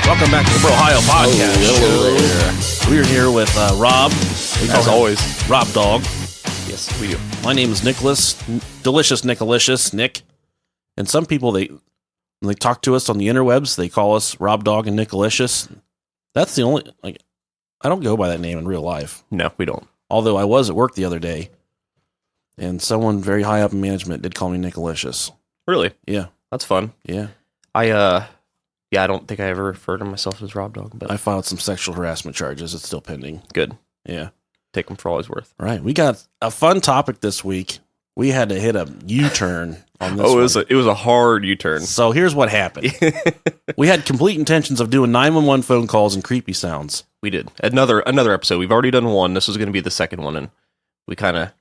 Welcome back to the Ohio Podcast. We're here with Rob. As always. Rob Dog. Yes, we do. My name is Nicholas. Delicious Nicolicious, Nick. And some people, when they talk to us on the interwebs, they call us Rob Dog and Nicolicious. That's the only, I don't go by that name in real life. No, we don't. Although I was at work the other day, and someone very high up in management did call me Nicolicious. Really? Yeah. That's fun. Yeah. I don't think I ever referred to myself as Rob Dog, but I filed some sexual harassment charges. It's still pending. Good. Yeah. Take them for all it's worth. Right. We got a fun topic this week. We had to hit a U-turn on this one. It was a hard U-turn. So here's what happened. We had complete intentions of doing 911 phone calls and creepy sounds. We did. Another episode. We've already done one. This was going to be the second one, and we kind of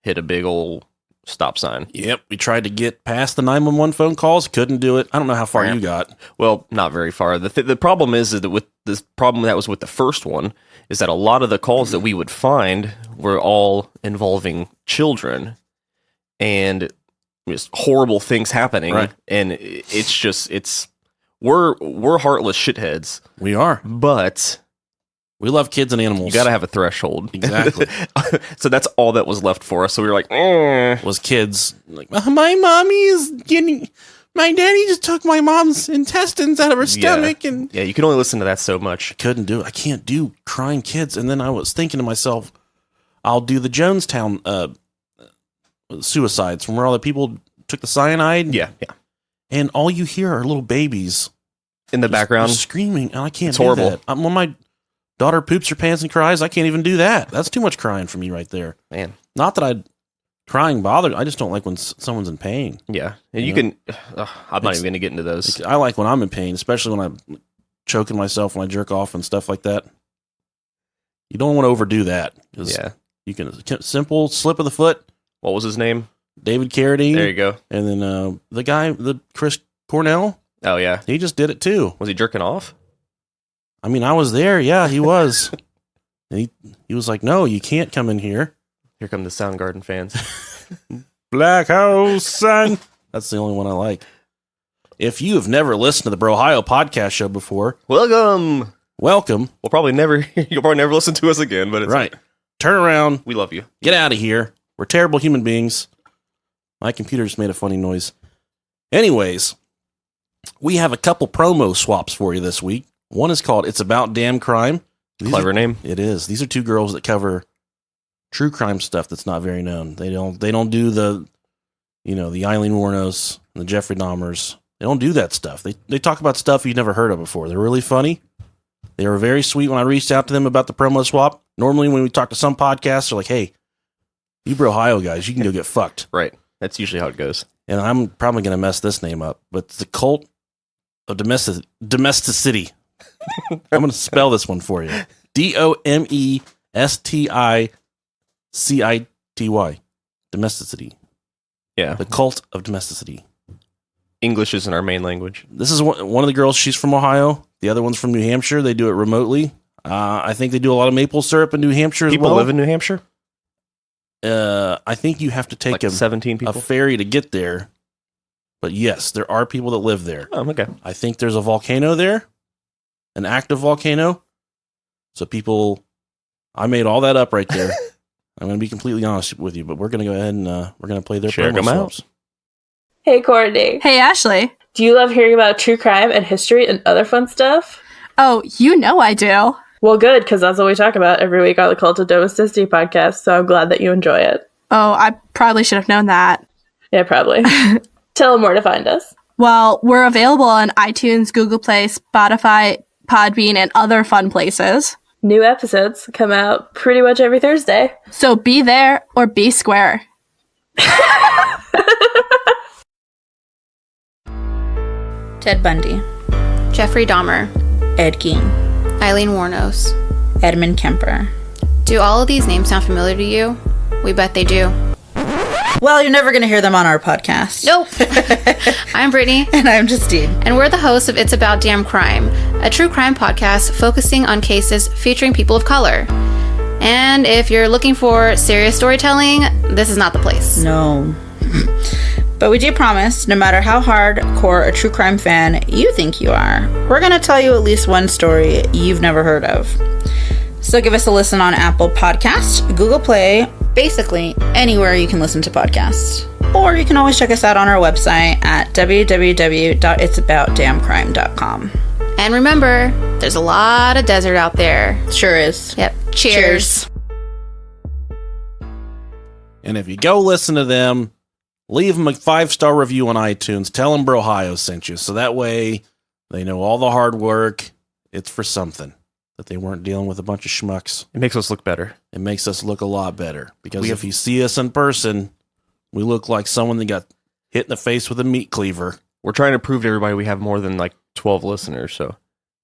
hit a big old stop sign. Yep. We tried to get past the 911 phone calls. Couldn't do it. I don't know how far you got. Well, not very far. The problem is that with this problem that was with the first one is that a lot of the calls that we would find were all involving children and just horrible things happening. Right. And we're heartless shitheads. We are. But we love kids and animals. You got to have a threshold. Exactly. So that's all that was left for us. So we were like, was kids like, my mommy is getting, my daddy just took my mom's intestines out of her stomach. And yeah, you can only listen to that so much. I couldn't do it. I can't do crying kids. And then I was thinking to myself, I'll do the Jonestown suicides from where all the people took the cyanide. Yeah. And all you hear are little babies in the background screaming. And I can't it's do horrible. that. When my daughter poops her pants and cries, I can't even do that. That's too much crying for me right there. Man. Not that crying bothered. I just don't like when someone's in pain. Yeah. And you can, I'm not even going to get into those. I like when I'm in pain, especially when I'm choking myself when I jerk off and stuff like that. You don't want to overdo that. Yeah. You can, simple slip of the foot. What was his name? David Carradine. There you go. And then the guy, the Chris Cornell. Oh, yeah. He just did it too. Was he jerking off? I mean, I was there. Yeah, he was. And he was like, no, you can't come in here. Here come the Soundgarden fans. Black House, son. That's the only one I like. If you have never listened to the Brohio podcast show before, welcome. You'll probably never listen to us again, but it's right. Turn around. We love you. Get out of here. We're terrible human beings. My computer just made a funny noise. Anyways, we have a couple promo swaps for you this week. One is called It's About Damn Crime. Clever name. It is. These are two girls that cover true crime stuff that's not very known. They don't do the Eileen Wuornos and the Jeffrey Dahmers. They don't do that stuff. They talk about stuff you've never heard of before. They're really funny. They were very sweet when I reached out to them about the promo swap. Normally when we talk to some podcasts, they're like, hey, you Ohio guys, you can go get fucked. Right. That's usually how it goes. And I'm probably going to mess this name up, but it's the Cult of Domesticity. I'm going to spell this one for you. Domesticity. Domesticity. Yeah. The Cult of Domesticity. English isn't our main language. This is one of the girls. She's from Ohio. The other one's from New Hampshire. They do it remotely. I think they do a lot of maple syrup in New Hampshire as well. People live in New Hampshire? I think you have to take like 17 people? A ferry to get there. But yes, there are people that live there. Oh, okay. I think there's a volcano there. An active volcano. So I made all that up right there. I'm going to be completely honest with you, but we're going to go ahead and we're going to play their promo swaps. Hey, Courtney. Hey, Ashley. Do you love hearing about true crime and history and other fun stuff? Oh, you know I do. Well, good, because that's what we talk about every week on the Cult of Domesticity podcast, so I'm glad that you enjoy it. Oh, I probably should have known that. Yeah, probably. Tell them where to find us. Well, we're available on iTunes, Google Play, Spotify, Podbean, and other fun places. New episodes come out pretty much every Thursday. So be there or be square. Ted Bundy, Jeffrey Dahmer, Ed Gein, Eileen Wuornos, Edmund Kemper. Do all of these names sound familiar to you? We bet they do. Well, you're never going to hear them on our podcast. Nope. I'm Brittany. And I'm Justine. And we're the hosts of It's About Damn Crime, a true crime podcast focusing on cases featuring people of color. And if you're looking for serious storytelling, this is not the place. No. But we do promise, no matter how hardcore a true crime fan you think you are, we're going to tell you at least one story you've never heard of. So give us a listen on Apple Podcasts, Google Play, basically anywhere you can listen to podcasts. Or you can always check us out on our website at www.itsaboutdamncrime.com. And remember, there's a lot of desert out there. Sure is. Yep. Cheers. And if you go listen to them, leave them a 5-star review on iTunes. Tell them Brohio sent you. So that way they know all the hard work. It's for something. That they weren't dealing with a bunch of schmucks. It makes us look better. It makes us look a lot better. Because if you see us in person, we look like someone that got hit in the face with a meat cleaver. We're trying to prove to everybody we have more than like 12 listeners, so.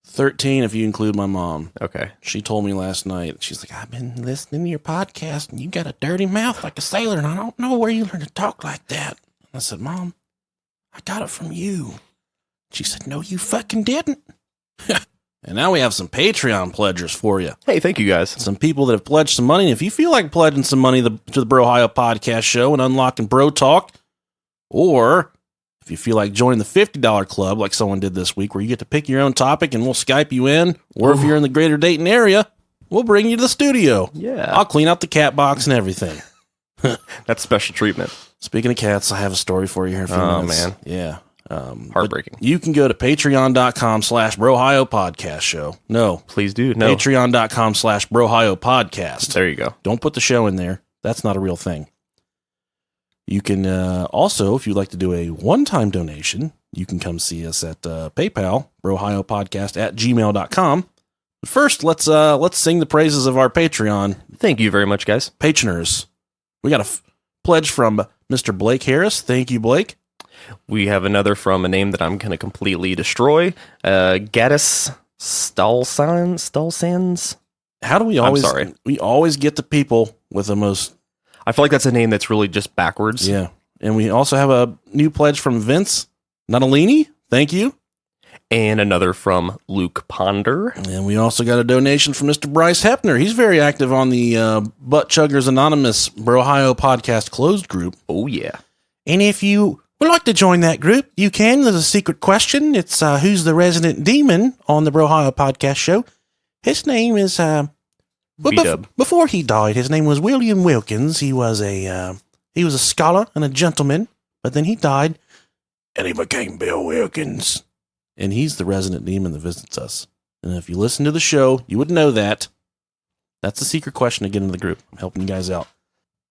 13 if you include my mom. Okay. She told me last night, she's like, I've been listening to your podcast and you got a dirty mouth like a sailor and I don't know where you learned to talk like that. I said, Mom, I got it from you. She said, no, you fucking didn't. And now we have some Patreon pledgers for you. Hey, thank you guys. Some people that have pledged some money. If you feel like pledging some money to the Brohio Podcast Show and unlocking Bro Talk, or if you feel like joining the $50 club like someone did this week where you get to pick your own topic and we'll Skype you in, or if you're in the greater Dayton area, we'll bring you to the studio. Yeah. I'll clean out the cat box and everything. That's special treatment. Speaking of cats, I have a story for you here in a few minutes. Man. Yeah. Heartbreaking. You can go to patreon.com/Brohio Podcast Show. No. Please do. No. Patreon.com/Brohio Podcast. There you go. Don't put the show in there. That's not a real thing. You can also, if you'd like to do a one-time donation, you can come see us at PayPal, brohiopodcast@gmail.com. But first, let's sing the praises of our Patreon Thank you very much, guys. patroners. We got a pledge from Mr. Blake Harris. Thank you, Blake. We have another from a name that I'm going to completely destroy. Gaddis Stallsands. How do we I'm always? sorry. We always get the people with the most. I feel like that's a name that's really just backwards. Yeah, and we also have a new pledge from Vince Natalini. Thank you. And another from Luke Ponder. And we also got a donation from Mr. Bryce Hepner. He's very active on the Butt Chuggers Anonymous Brohio Podcast closed group. Oh, yeah. And if you would like to join that group, you can. There's a secret question. It's who's the resident demon on the Brohio Podcast show. His name is B-dub. Before he died, his name was William Wilkins. He was a scholar and a gentleman, but then he died, and he became Bill Wilkins. And he's the resident demon that visits us. And if you listen to the show, you would know that. That's the secret question to get into the group. I'm helping you guys out.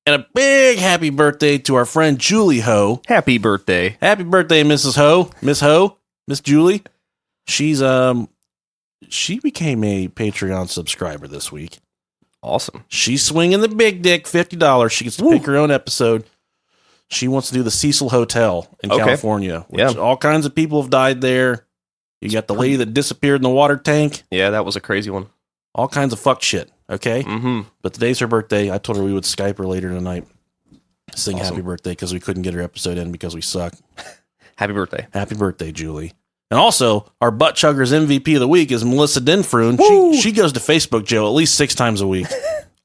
And a big happy birthday to our friend Julie Ho. Happy birthday. Happy birthday, Mrs. Ho. Miss Ho. Miss Julie. She's she became a Patreon subscriber this week. Awesome. She's swinging the big dick, $50. She gets to pick her own episode. She wants to do the Cecil Hotel in California. Which all kinds of people have died there. You got the lady that disappeared in the water tank. Yeah, that was a crazy one. All kinds of fuck shit. Okay? Mm-hmm. But today's her birthday. I told her we would Skype her later tonight. Sing happy birthday because we couldn't get her episode in because we suck. Happy birthday. Happy birthday, Julie. And also, our Butt Chuggers MVP of the week is Melissa Denfroon. She goes to Facebook jail at least 6 times a week.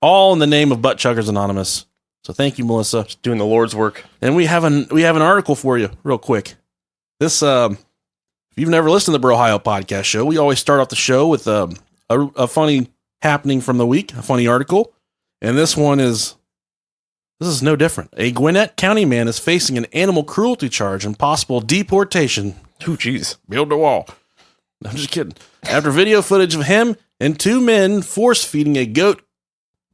All in the name of Butt Chuggers Anonymous. So thank you, Melissa. Just doing the Lord's work. And we have an article for you, real quick. This, if you've never listened to the Brohio Podcast show, we always start off the show with a funny happening from the week, a funny article. And this is no different. A Gwinnett County man is facing an animal cruelty charge and possible deportation. Oh, jeez. Build the wall. I'm just kidding. After video footage of him and 2 men force feeding a goat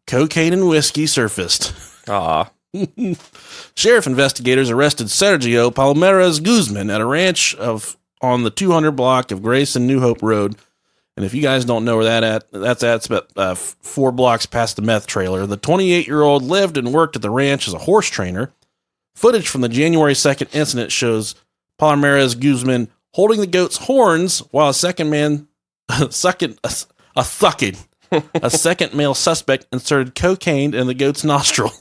cocaine and whiskey surfaced. Sheriff investigators arrested Sergio Palomares Guzman at a ranch on the 200 block of Grace and New Hope Road. And if you guys don't know where that's about 4 blocks past the meth trailer. The 28-year-old lived and worked at the ranch as a horse trainer. Footage from the January 2nd incident shows Palomares Guzman holding the goat's horns while a second male suspect inserted cocaine in the goat's nostril.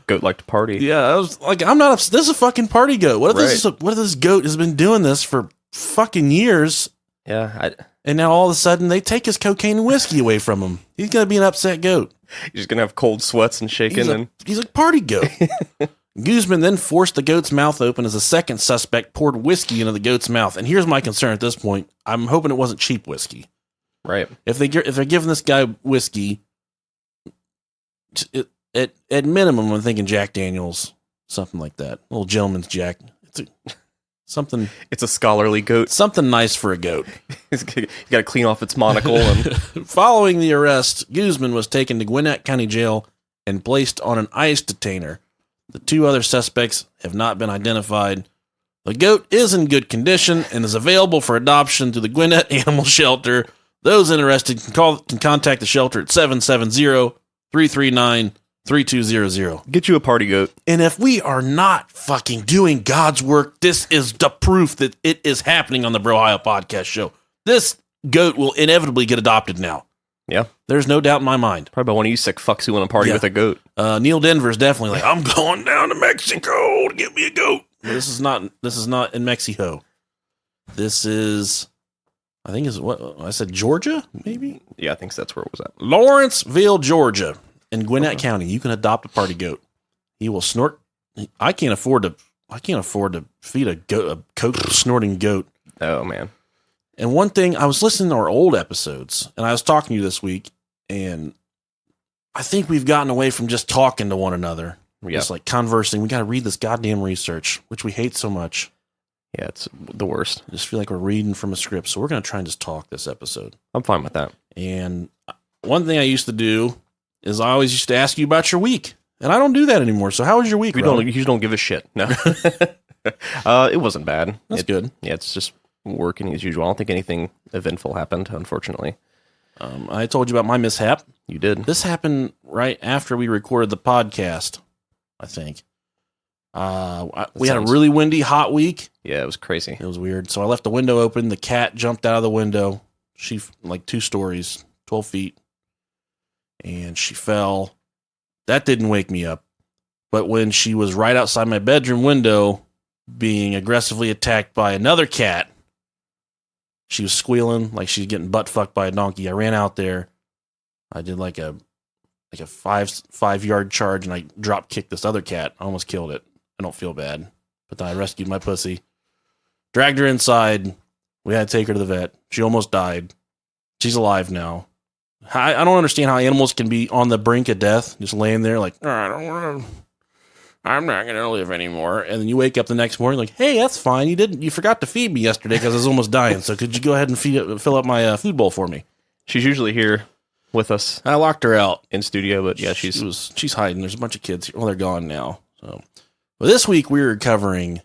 Goat like to party. Yeah, I was like, this is a fucking party goat. What if this goat has been doing this for fucking years? Yeah. And now all of a sudden they take his cocaine and whiskey away from him. He's going to be an upset goat. He's just going to have cold sweats and shaking. He's a party goat. Guzman then forced the goat's mouth open as a second suspect poured whiskey into the goat's mouth. And here's my concern at this point. I'm hoping it wasn't cheap whiskey. Right. If they're giving this guy whiskey, at minimum, I'm thinking Jack Daniels, something like that. Little gentleman's Jack. Something. It's a scholarly goat. Something nice for a goat. You got to clean off its monocle. And Following the arrest, Guzman was taken to Gwinnett County Jail and placed on an ICE detainer. The 2 other suspects have not been identified. The goat is in good condition and is available for adoption through the Gwinnett Animal Shelter. Those interested can contact the shelter at 770-339-3200. get you a party goat. And if we are not fucking doing God's work, this is the proof that it is happening on the Bro Ohio Podcast Show. This goat will inevitably get adopted now. Yeah. There's no doubt in my mind. Probably one of you sick fucks who want to party with a goat. Neil Denver's definitely like, I'm going down to Mexico to get me a goat. But this is not in Mexico. This is, I think is what I said, Georgia, maybe? Yeah, I think that's where it was at. Lawrenceville, Georgia, in Gwinnett County. You can adopt a party goat. He will snort. I can't afford to feed a coke snorting goat. Oh, man. And one thing, I was listening to our old episodes, and I was talking to you this week, and I think we've gotten away from just talking to one another. Yeah. Just like conversing. We got to read this goddamn research, which we hate so much. Yeah, it's the worst. I just feel like we're reading from a script, so we're going to try and just talk this episode. I'm fine with that. And one thing I used to do is I always used to ask you about your week, and I don't do that anymore. So how was your week? You don't give a shit. No. It wasn't bad. That's good. Yeah, it's just working as usual. I don't think anything eventful happened, unfortunately. I told you about my mishap. You did. This happened right after we recorded the podcast, I think. We had a really windy, hot week. Yeah, it was crazy. It was weird. So I left the window open. The cat jumped out of the window. She, like 2 stories, 12 feet. And she fell. That didn't wake me up. But when she was right outside my bedroom window, being aggressively attacked by another cat, she was squealing like she's getting butt fucked by a donkey. I ran out there. I did like a 5-yard charge, and I drop kicked this other cat. I almost killed it. I don't feel bad. But then I rescued my pussy. Dragged her inside. We had to take her to the vet. She almost died. She's alive now. I don't understand how animals can be on the brink of death, just laying there like, oh, I'm not going to live anymore. And then you wake up the next morning like, hey, that's fine. You forgot to feed me yesterday because I was almost dying. So could you go ahead and fill up my food bowl for me? She's usually here with us. I locked her out in studio, but yeah, she's hiding. There's a bunch of kids here. Well, they're gone now. So, but this week we were covering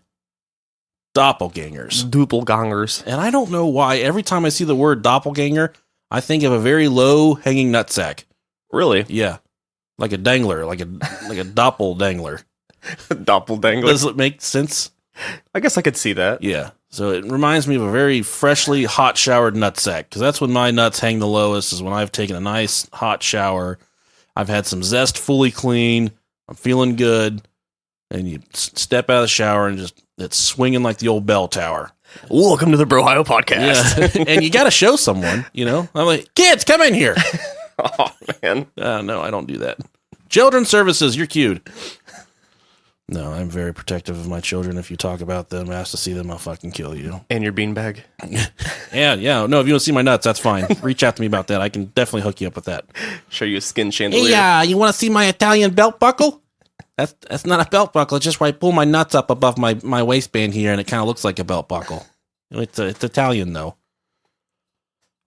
doppelgangers. Doppelgangers. And I don't know why. Every time I see the word doppelganger, I think of a very low hanging nutsack. Really? Yeah. Like a dangler, like a doppel-dangler. Doppelganger. Does it make sense? I guess I could see that. Yeah. So it reminds me of a very freshly hot showered nutsack, because that's when my nuts hang the lowest, is when I've taken a nice hot shower. I've had some zest, fully clean. I'm feeling good. And you step out of the shower and just, it's swinging like the old bell tower. Welcome to the Bro Ohio Podcast. Yeah. And you got to show someone, you know? I'm like, kids, come in here. Oh, man. No, I don't do that. Children's services, you're cute. No, I'm very protective of my children. If you talk about them, ask to see them, I'll fucking kill you. And your beanbag. Yeah. No, if you want to see my nuts, that's fine. Reach out to me about that. I can definitely hook you up with that. Show you a skin chandelier. Hey, you want to see my Italian belt buckle? That's not a belt buckle. It's just where I pull my nuts up above my waistband here, and it kind of looks like a belt buckle. It's Italian though.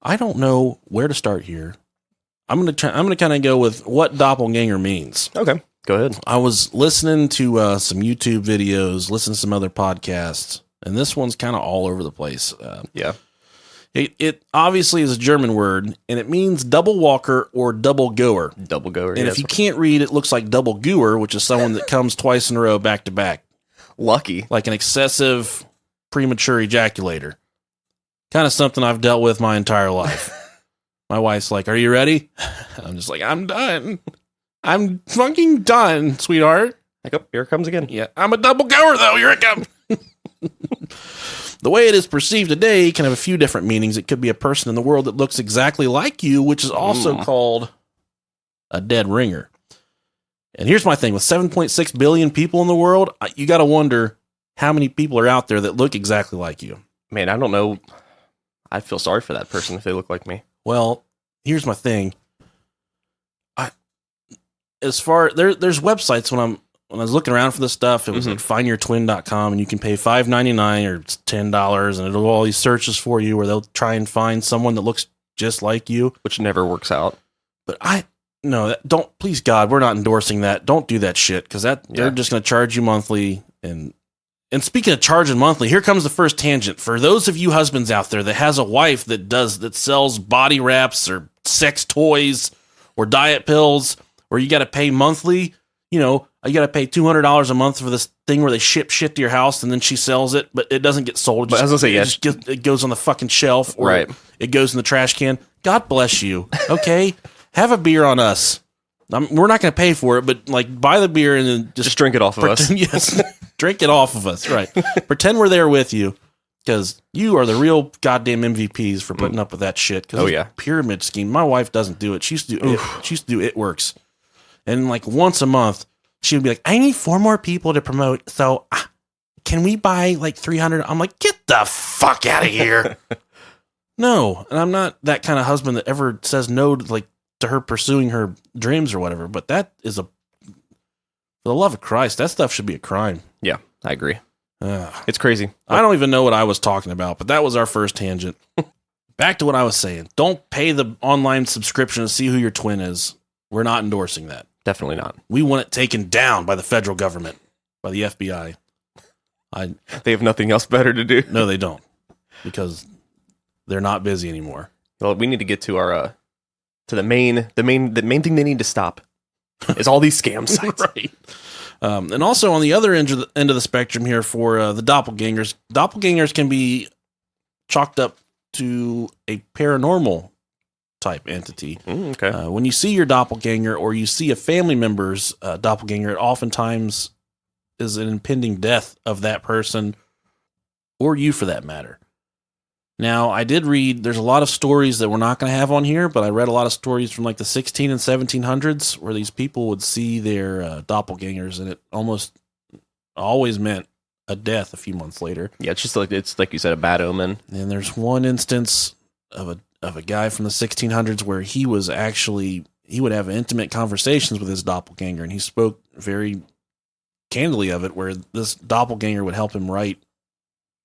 I don't know where to start here. I'm gonna kind of go with what doppelganger means. Okay, go ahead. I was listening to some YouTube videos, listening to some other podcasts, and this one's kind of all over the place. Yeah. It obviously is a German word, and it means double walker or double goer. Double goer. And if you can't read, it looks like double gooer, which is someone that comes twice in a row back to back. Lucky. Like an excessive premature ejaculator. Kind of something I've dealt with my entire life. My wife's like, are you ready? I'm just like, I'm done. I'm fucking done, sweetheart. Like, oh, here it comes again. Yeah, I'm a double goer, though. Here it comes. The way it is perceived today can have a few different meanings. It could be a person in the world that looks exactly like you, which is also called a dead ringer. And here's my thing. With 7.6 billion people in the world, you got to wonder how many people are out there that look exactly like you. Man, I don't know. I feel sorry for that person if they look like me. Well, here's my thing. There's websites when I was looking around for this stuff, it was like findyourtwin.com, and you can pay $5.99 or it's $10, and it'll do all these searches for you where they'll try and find someone that looks just like you, which never works out. But don't, please God, we're not endorsing that. Don't do that shit, because they're just going to charge you monthly. And speaking of charging monthly, here comes the first tangent. For those of you husbands out there that has a wife that sells body wraps or sex toys or diet pills, where you got to pay monthly, you got to pay $200 a month for this thing where they ship shit to your house and then she sells it, but it doesn't get sold. But I was gonna say, it goes on the fucking shelf, or it goes in the trash can. God bless you. Okay, have a beer on us. We're not going to pay for it, but like buy the beer and then just drink it off of us. Yes, drink it off of us. Right. Pretend we're there with you, because you are the real goddamn MVPs for putting up with that shit. Pyramid scheme. My wife doesn't do it. She used to do it. She used to do It Works, and like once a month, she would be like, I need 4 more people to promote. So can we buy like 300? I'm like, get the fuck out of here. No. And I'm not that kind of husband that ever says no to her pursuing her dreams or whatever. But that is for the love of Christ, that stuff should be a crime. Yeah, I agree. It's crazy. I don't even know what I was talking about, but that was our first tangent. Back to what I was saying. Don't pay the online subscription to see who your twin is. We're not endorsing that. Definitely not. We want it taken down by the federal government, by the FBI. They have nothing else better to do. No, they don't, because they're not busy anymore. Well, we need to get to our to the main thing they need to stop is all these scam sites. Right. And also on the other end of the spectrum here for the doppelgangers. Doppelgangers can be chalked up to a paranormal type entity. Okay. When you see your doppelganger, or you see a family member's doppelganger, it oftentimes is an impending death of that person, or you for that matter. Now, I did read, there's a lot of stories that we're not going to have on here, but I read a lot of stories from like the 16 and 1700s where these people would see their doppelgangers, and it almost always meant a death a few months later. Yeah, it's like you said, a bad omen. And there's one instance of a guy from the 1600s where he would have intimate conversations with his doppelganger, and he spoke very candidly of it, where this doppelganger would help him write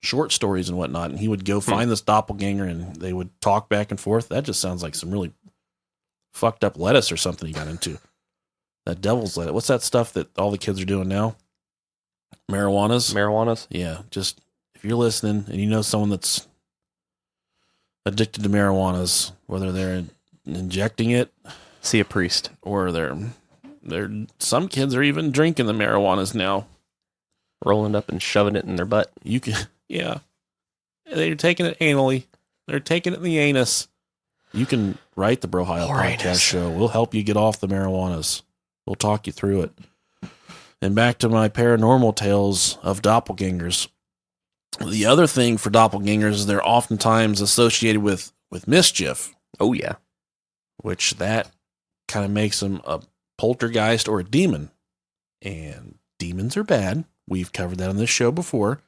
short stories and whatnot, and he would go find this doppelganger and they would talk back and forth. That just sounds like some really fucked up lettuce or something he got into. That devil's lettuce. What's that stuff that all the kids are doing now? Marijuanas? Yeah, just if you're listening and you know someone that's addicted to marijuanas, whether they're injecting it, see a priest, or some kids are even drinking the marijuanas now, rolling up and shoving it in their butt. Yeah, they're taking it anally. They're taking it in the anus. You can write the Brohile podcast show. We'll help you get off the marijuanas. We'll talk you through it. And back to my paranormal tales of doppelgangers. The other thing for doppelgangers is they're oftentimes associated with mischief. Oh, yeah. Which that kind of makes them a poltergeist or a demon. And demons are bad. We've covered that on this show before.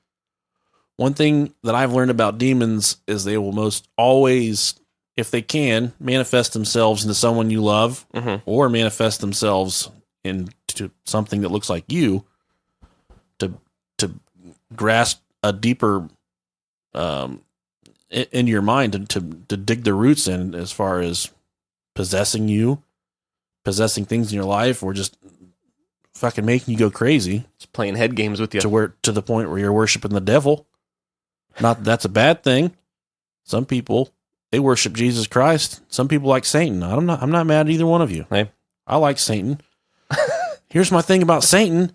One thing that I've learned about demons is they will most always, if they can, manifest themselves into someone you love, or manifest themselves into something that looks like you to grasp a deeper in your mind, to dig the roots in, as far as possessing you, possessing things in your life, or just fucking making you go crazy. Just playing head games with you. To the point where you're worshiping the devil. Not that that's a bad thing. Some people, they worship Jesus Christ. Some people like Satan. I'm not mad at either one of you. Hey. I like Satan. Here's my thing about Satan.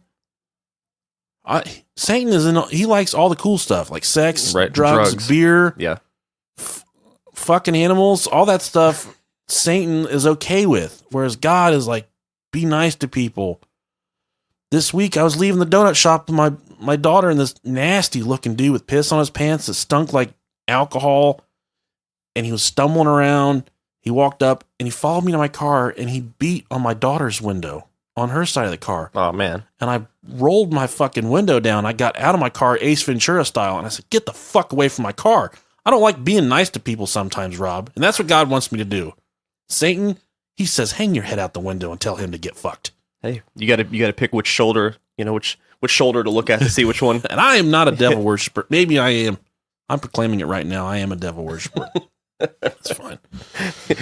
Satan he likes all the cool stuff, like sex, drugs, beer, fucking animals, all that stuff. Satan is okay with, whereas God is like, be nice to people. This week I was leaving the donut shop with my daughter, and this nasty looking dude with piss on his pants that stunk like alcohol, and he was stumbling around. He walked up and he followed me to my car, and he beat on my daughter's window on her side of the car. Oh, man. And I rolled my fucking window down. I got out of my car, Ace Ventura style, and I said, get the fuck away from my car. I don't like being nice to people sometimes, Rob. And that's what God wants me to do. Satan, he says, hang your head out the window and tell him to get fucked. Hey, you gotta pick which shoulder, which shoulder to look at to see which one. And I am not a devil worshiper. Maybe I am. I'm proclaiming it right now. I am a devil worshiper. That's fine.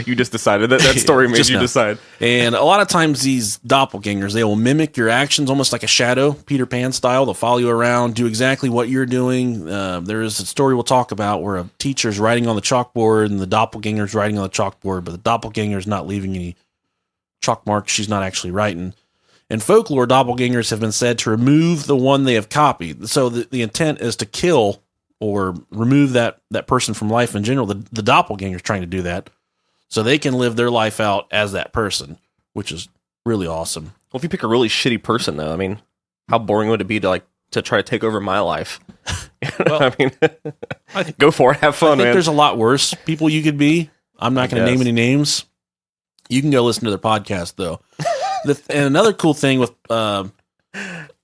You just decided that story made you decide. And a lot of times these doppelgangers, they will mimic your actions almost like a shadow, Peter Pan style. They'll follow you around, do exactly what you're doing. There is a story we'll talk about where a teacher's writing on the chalkboard and the doppelganger's writing on the chalkboard, but the doppelganger's not leaving any chalk marks. She's not actually writing. In folklore, doppelgangers have been said to remove the one they have copied. So the intent is to kill or remove that person from life in general. The doppelganger's trying to do that so they can live their life out as that person, which is really awesome. Well, if you pick a really shitty person, though, I mean, how boring would it be to try to take over my life? Well, I mean, go for it. Have fun, I think man. there's a lot worse people you could be. I'm not going to name any names. You can go listen to their podcast, though. And another cool thing with I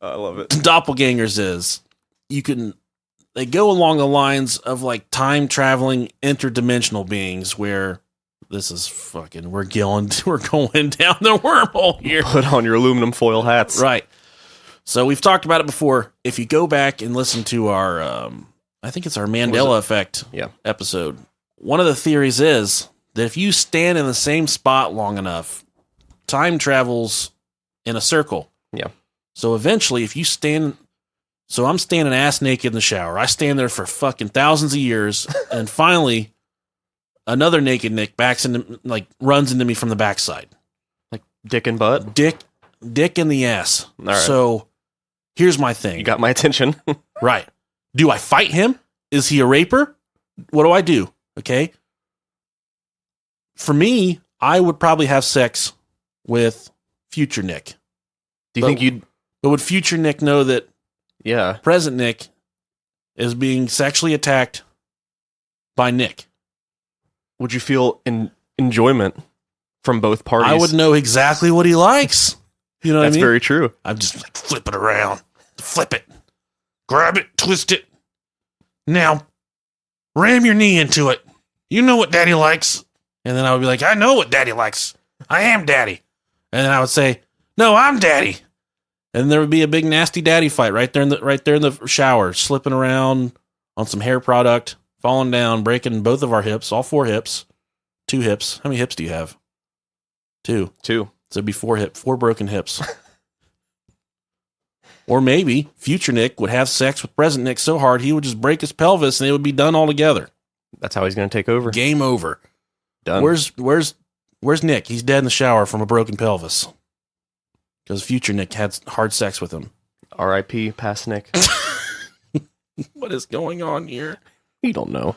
love it. doppelgangers is they go along the lines of like time traveling interdimensional beings where this is fucking, we're going down the wormhole here. Put on your aluminum foil hats. Right. So we've talked about it before. If you go back and listen to our, I think it's our Mandela Effect episode. One of the theories is that if you stand in the same spot long enough, time travels in a circle. Yeah. So eventually, if you stand, so I'm standing ass naked in the shower. I stand there for fucking thousands of years, and finally, another naked Nick runs into me from the backside, like dick and butt, dick in the ass. All right. So here's my thing. You got my attention. Right? Do I fight him? Is he a raper? What do I do? Okay. For me, I would probably have sex with future Nick. Do you think you'd? But would future Nick know that? Yeah. Present Nick is being sexually attacked by Nick. Would you feel enjoyment from both parties? I would know exactly what he likes. You know what I mean? That's very true. I'm just like, flip it around. Flip it. Grab it. Twist it. Now, ram your knee into it. You know what Daddy likes. And then I would be like, I know what Daddy likes. I am Daddy. And then I would say, no, I'm Daddy. And there would be a big nasty daddy fight right there in the shower, slipping around on some hair product, falling down, breaking both of our hips, all 4 hips, 2 hips. How many hips do you have? 2. 2. So it'd be 4 broken hips. Or maybe future Nick would have sex with present Nick so hard he would just break his pelvis and it would be done altogether. That's how he's going to take over. Game over. Done. Where's Nick? He's dead in the shower from a broken pelvis. Because future Nick had hard sex with him. R.I.P. past Nick. What is going on here? You don't know.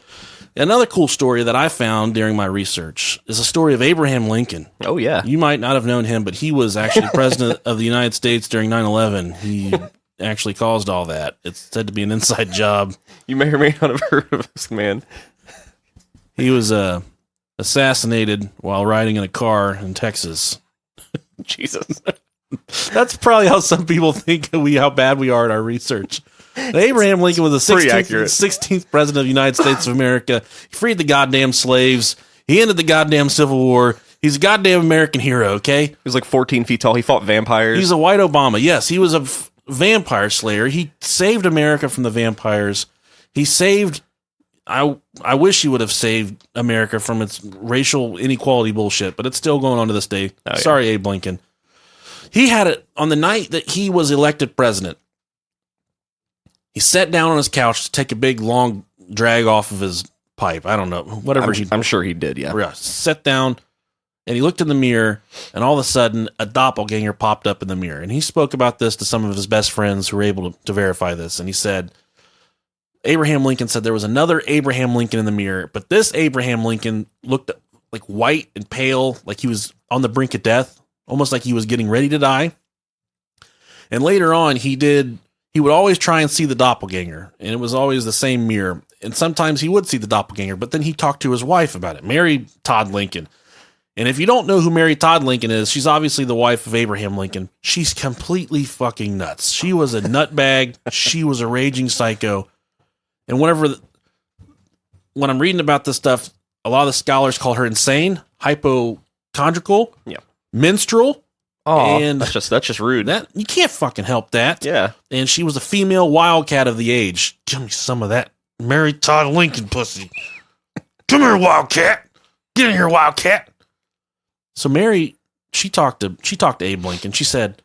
Another cool story that I found during my research is a story of Abraham Lincoln. Oh, yeah. You might not have known him, but he was actually president of the United States during 9/11. He actually caused all that. It's said to be an inside job. You may or may not have heard of this man. He was assassinated while riding in a car in Texas. Jesus. That's probably how some people think how bad we are at our research. Abraham Lincoln was the 16th president of the United States of America. He freed the goddamn slaves. He ended the goddamn Civil War. He's a goddamn American hero, okay? He was like 14 feet tall. He fought vampires. He's a white Obama. Yes, he was a vampire slayer. He saved America from the vampires. He saved... I wish he would have saved America from its racial inequality bullshit, but it's still going on to this day. Oh, sorry, Abe Lincoln. He had it on the night that he was elected president. He sat down on his couch to take a big, long drag off of his pipe. I don't know. Whatever I'm sure he did, yeah. Sat down, and he looked in the mirror, and all of a sudden, a doppelganger popped up in the mirror. And he spoke about this to some of his best friends who were able to verify this. And he said, Abraham Lincoln said there was another Abraham Lincoln in the mirror, but this Abraham Lincoln looked like white and pale, like he was on the brink of death, almost like he was getting ready to die. And later on, he would always try and see the doppelganger, and it was always the same mirror. And sometimes he would see the doppelganger, but then he talked to his wife about it, married Todd Lincoln. And if you don't know who Mary Todd Lincoln is, she's obviously the wife of Abraham Lincoln. She's completely fucking nuts. She was a nutbag. She was a raging psycho. And when I'm reading about this stuff, a lot of the scholars call her insane, hypochondriacal, minstrel. Oh, and that's just rude. That you can't fucking help that. Yeah. And she was a female wildcat of the age. Give me some of that Mary Todd Lincoln pussy. Come here, wildcat. Get in here, wildcat. So Mary, she talked to Abe Lincoln. She said,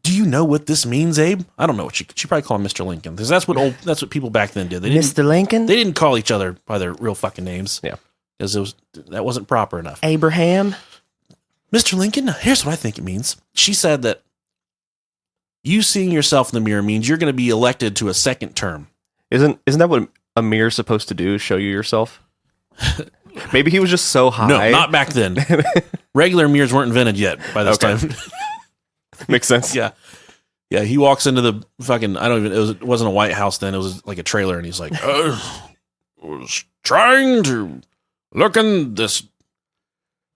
"Do you know what this means, Abe?" I don't know what she probably called him Mr. Lincoln, because that's what people back then did. Mr. Lincoln? They didn't call each other by their real fucking names. Yeah. Because that wasn't proper enough. Abraham? Mr. Lincoln, here's what I think it means. She said that you seeing yourself in the mirror means you're going to be elected to a second term. Isn't that what a mirror's supposed to do? Show you yourself? Maybe he was just so high. No, not back then. Regular mirrors weren't invented yet by this time. Makes sense. Yeah. Yeah, he walks into the fucking, it wasn't a White House then, it was like a trailer, and he's like, I was trying to look in this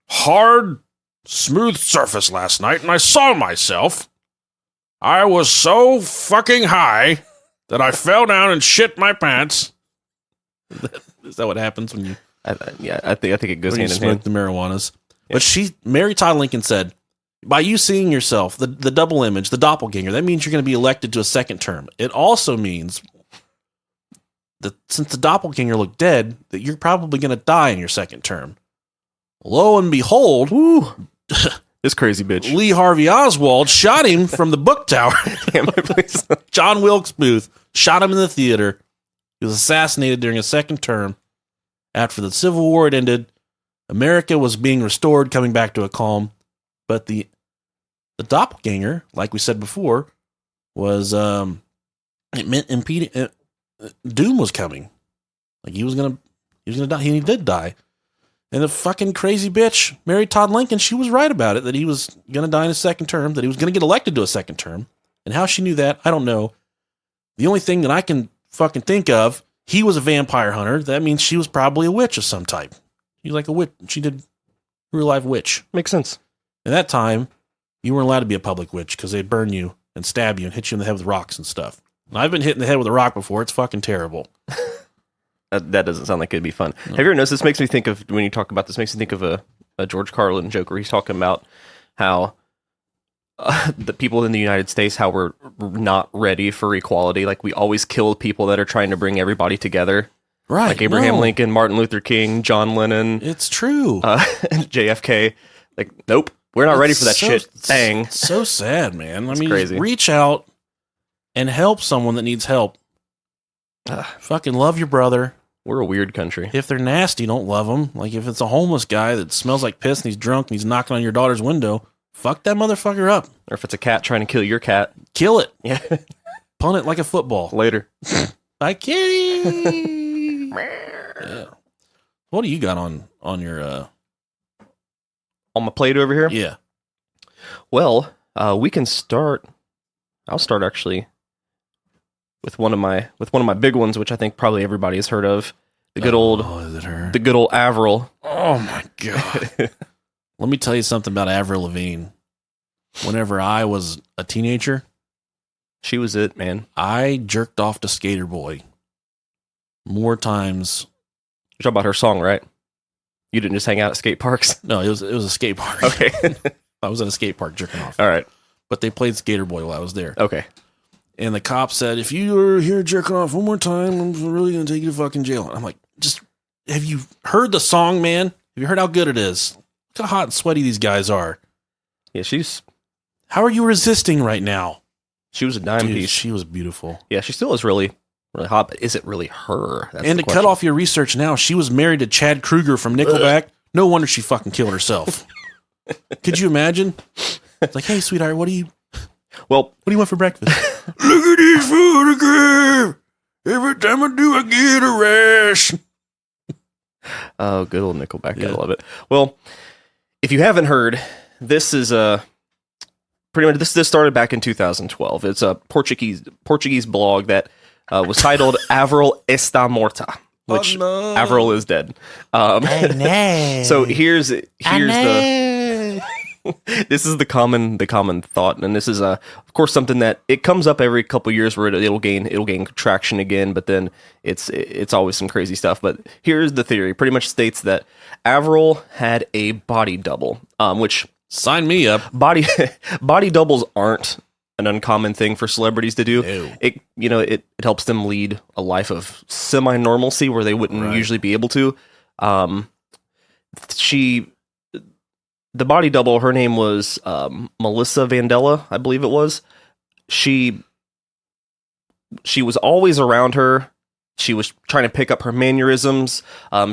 hard, smooth surface last night, and I saw myself. I was so fucking high that I fell down and shit my pants. Is that what happens when you... I think it goes hand in smoke hand. the marijuanas. Yeah. But Mary Todd Lincoln said, by you seeing yourself, the double image, the doppelganger, that means you're going to be elected to a second term. It also means that since the doppelganger looked dead, that you're probably going to die in your second term. Lo and behold, this crazy bitch, Lee Harvey Oswald, shot him from the book tower. Damn it, please. John Wilkes Booth shot him in the theater. He was assassinated during his second term. After the Civil War had ended, America was being restored, coming back to a calm. But the doppelganger, like we said before, was it meant impeding. Doom was coming. Like he was gonna die. He did die. And the fucking crazy bitch, Mary Todd Lincoln, she was right about it, that he was gonna die in his second term, that he was gonna get elected to a second term. And how she knew that, I don't know. The only thing that I can fucking think of, he was a vampire hunter. That means she was probably a witch of some type. She was like a witch. She did real life witch. Makes sense. At that time, you weren't allowed to be a public witch because they'd burn you and stab you and hit you in the head with rocks and stuff. And I've been hit in the head with a rock before. It's fucking terrible. That doesn't sound like it'd be fun. No. Have you ever noticed, this makes me think of, when you talk about this, makes me think of a George Carlin joke where he's talking about how the people in the United States, how we're not ready for equality. Like we always kill people that are trying to bring everybody together. Right. Like Abraham Lincoln, Martin Luther King, John Lennon. It's true. JFK. Like, nope. We're not ready for that shit thing. It's so sad, man. I mean, crazy. Reach out and help someone that needs help. Fucking love your brother. We're a weird country. If they're nasty, don't love them. Like if it's a homeless guy that smells like piss and he's drunk and he's knocking on your daughter's window, fuck that motherfucker up. Or if it's a cat trying to kill your cat, kill it. Yeah. Punt it like a football. Later. Bye, kitty. Yeah. What do you got on your on my plate over here? Yeah. Well, we can start. I'll start actually with one of my big ones, which I think probably everybody has heard of. The good old Avril. Oh my god. Let me tell you something about Avril Lavigne. Whenever I was a teenager, she was it, man. I jerked off to Skater Boy more times. You're talking about her song, right? You didn't just hang out at skate parks? No, it was a skate park. Okay. I was at a skate park jerking off. All right. But they played Skater Boy while I was there. Okay. And the cop said, if you are here jerking off one more time, I'm really going to take you to fucking jail. And I'm like, have you heard the song, man? Have you heard how good it is? Look how hot and sweaty these guys are. Yeah, how are you resisting right now? She was a dime piece. She was beautiful. Yeah, she still is really, really hot, but is it really her? That's and to cut off your research now, she was married to Chad Kroeger from Nickelback. No wonder she fucking killed herself. Could you imagine? It's like, hey, sweetheart, what do you want for breakfast? Look at this photograph. Every time I do, I get a rash. Oh, good old Nickelback. Yeah. I love it. Well, if you haven't heard, this is pretty much this started back in 2012. It's a Portuguese blog that was titled Avril Está Morta. which no. Avril is dead. So here's the this is the common thought, and this is of course something that it comes up every couple years where it'll gain traction again, but then it's always some crazy stuff. But here's the theory: pretty much states that Avril had a body double, which sign me up. Body doubles aren't an uncommon thing for celebrities to do. No. It helps them lead a life of semi-normalcy where they wouldn't usually be able to. The body double, her name was Melissa Vandella, I believe it was. She was always around her. She was trying to pick up her mannerisms.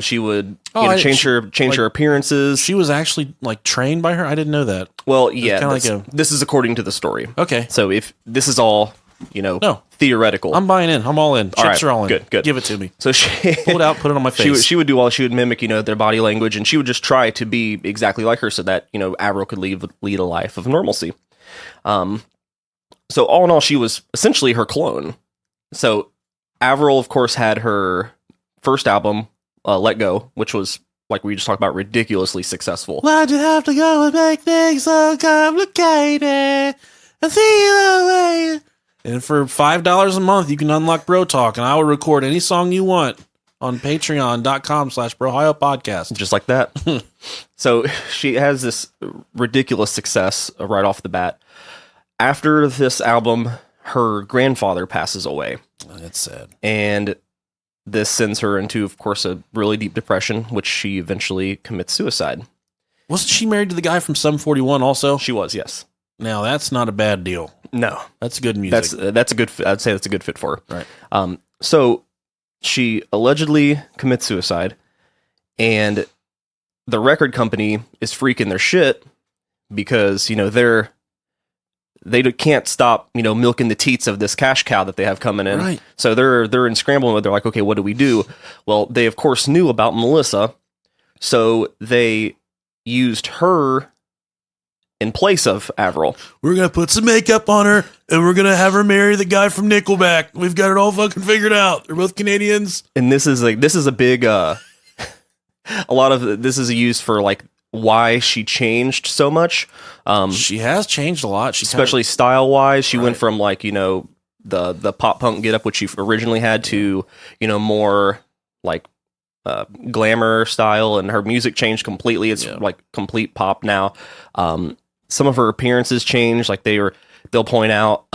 She would change her appearances. She was actually like trained by her. I didn't know that. Well, yeah, this is according to the story. Okay, so if this is all theoretical, I'm buying in. I'm all in. Chips are all in. Good. Give it to me. So she pull it out, put it on my face. She would mimic their body language, and she would just try to be exactly like her, so that Avril could lead a life of normalcy. So all in all, she was essentially her clone. So Avril, of course, had her first album, Let Go, which was, like we just talked about, ridiculously successful. Why'd you have to go and make things so complicated? I see the way. And for $5 a month, you can unlock Bro Talk, and I will record any song you want on patreon.com/BroHioPodcast. Just like that. So she has this ridiculous success right off the bat. After this album, her grandfather passes away. That's sad. And this sends her into, of course, a really deep depression, which she eventually commits suicide. Wasn't she married to the guy from Sum 41 also? She was, yes. Now, that's not a bad deal. No. That's good music. That's a good, I'd say that's a good fit for Right. her. So she allegedly commits suicide, and the record company is freaking their shit because, they can't stop, milking the teats of this cash cow that they have coming in. Right. So they're in scrambling mode. They're like, okay, what do we do? Well, they of course knew about Melissa, so they used her in place of Avril. We're going to put some makeup on her, and we're going to have her marry the guy from Nickelback. We've got it all fucking figured out. They're both Canadians. And this is a big, a lot of this is used for like why she changed so much. She has changed a lot. Especially style wise. She went from like, the pop punk get up, which she originally had, to, more like glamour style, and her music changed completely. It's like complete pop now. Some of her appearances changed. Like they'll point out,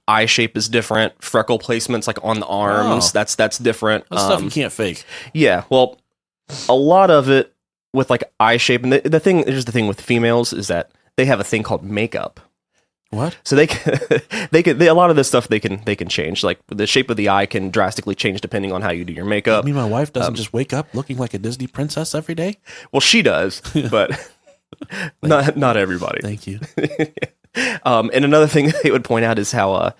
eye shape is different. Freckle placements like on the arms. Oh. That's different. That's stuff you can't fake. Yeah. Well, a lot of it with like eye shape, and the thing with females is that they have a thing called makeup. What? So they a lot of this stuff they can change. Like the shape of the eye can drastically change depending on how you do your makeup. I mean, my wife doesn't just wake up looking like a Disney princess every day. Well, she does, but not everybody. Thank you. And another thing they would point out is how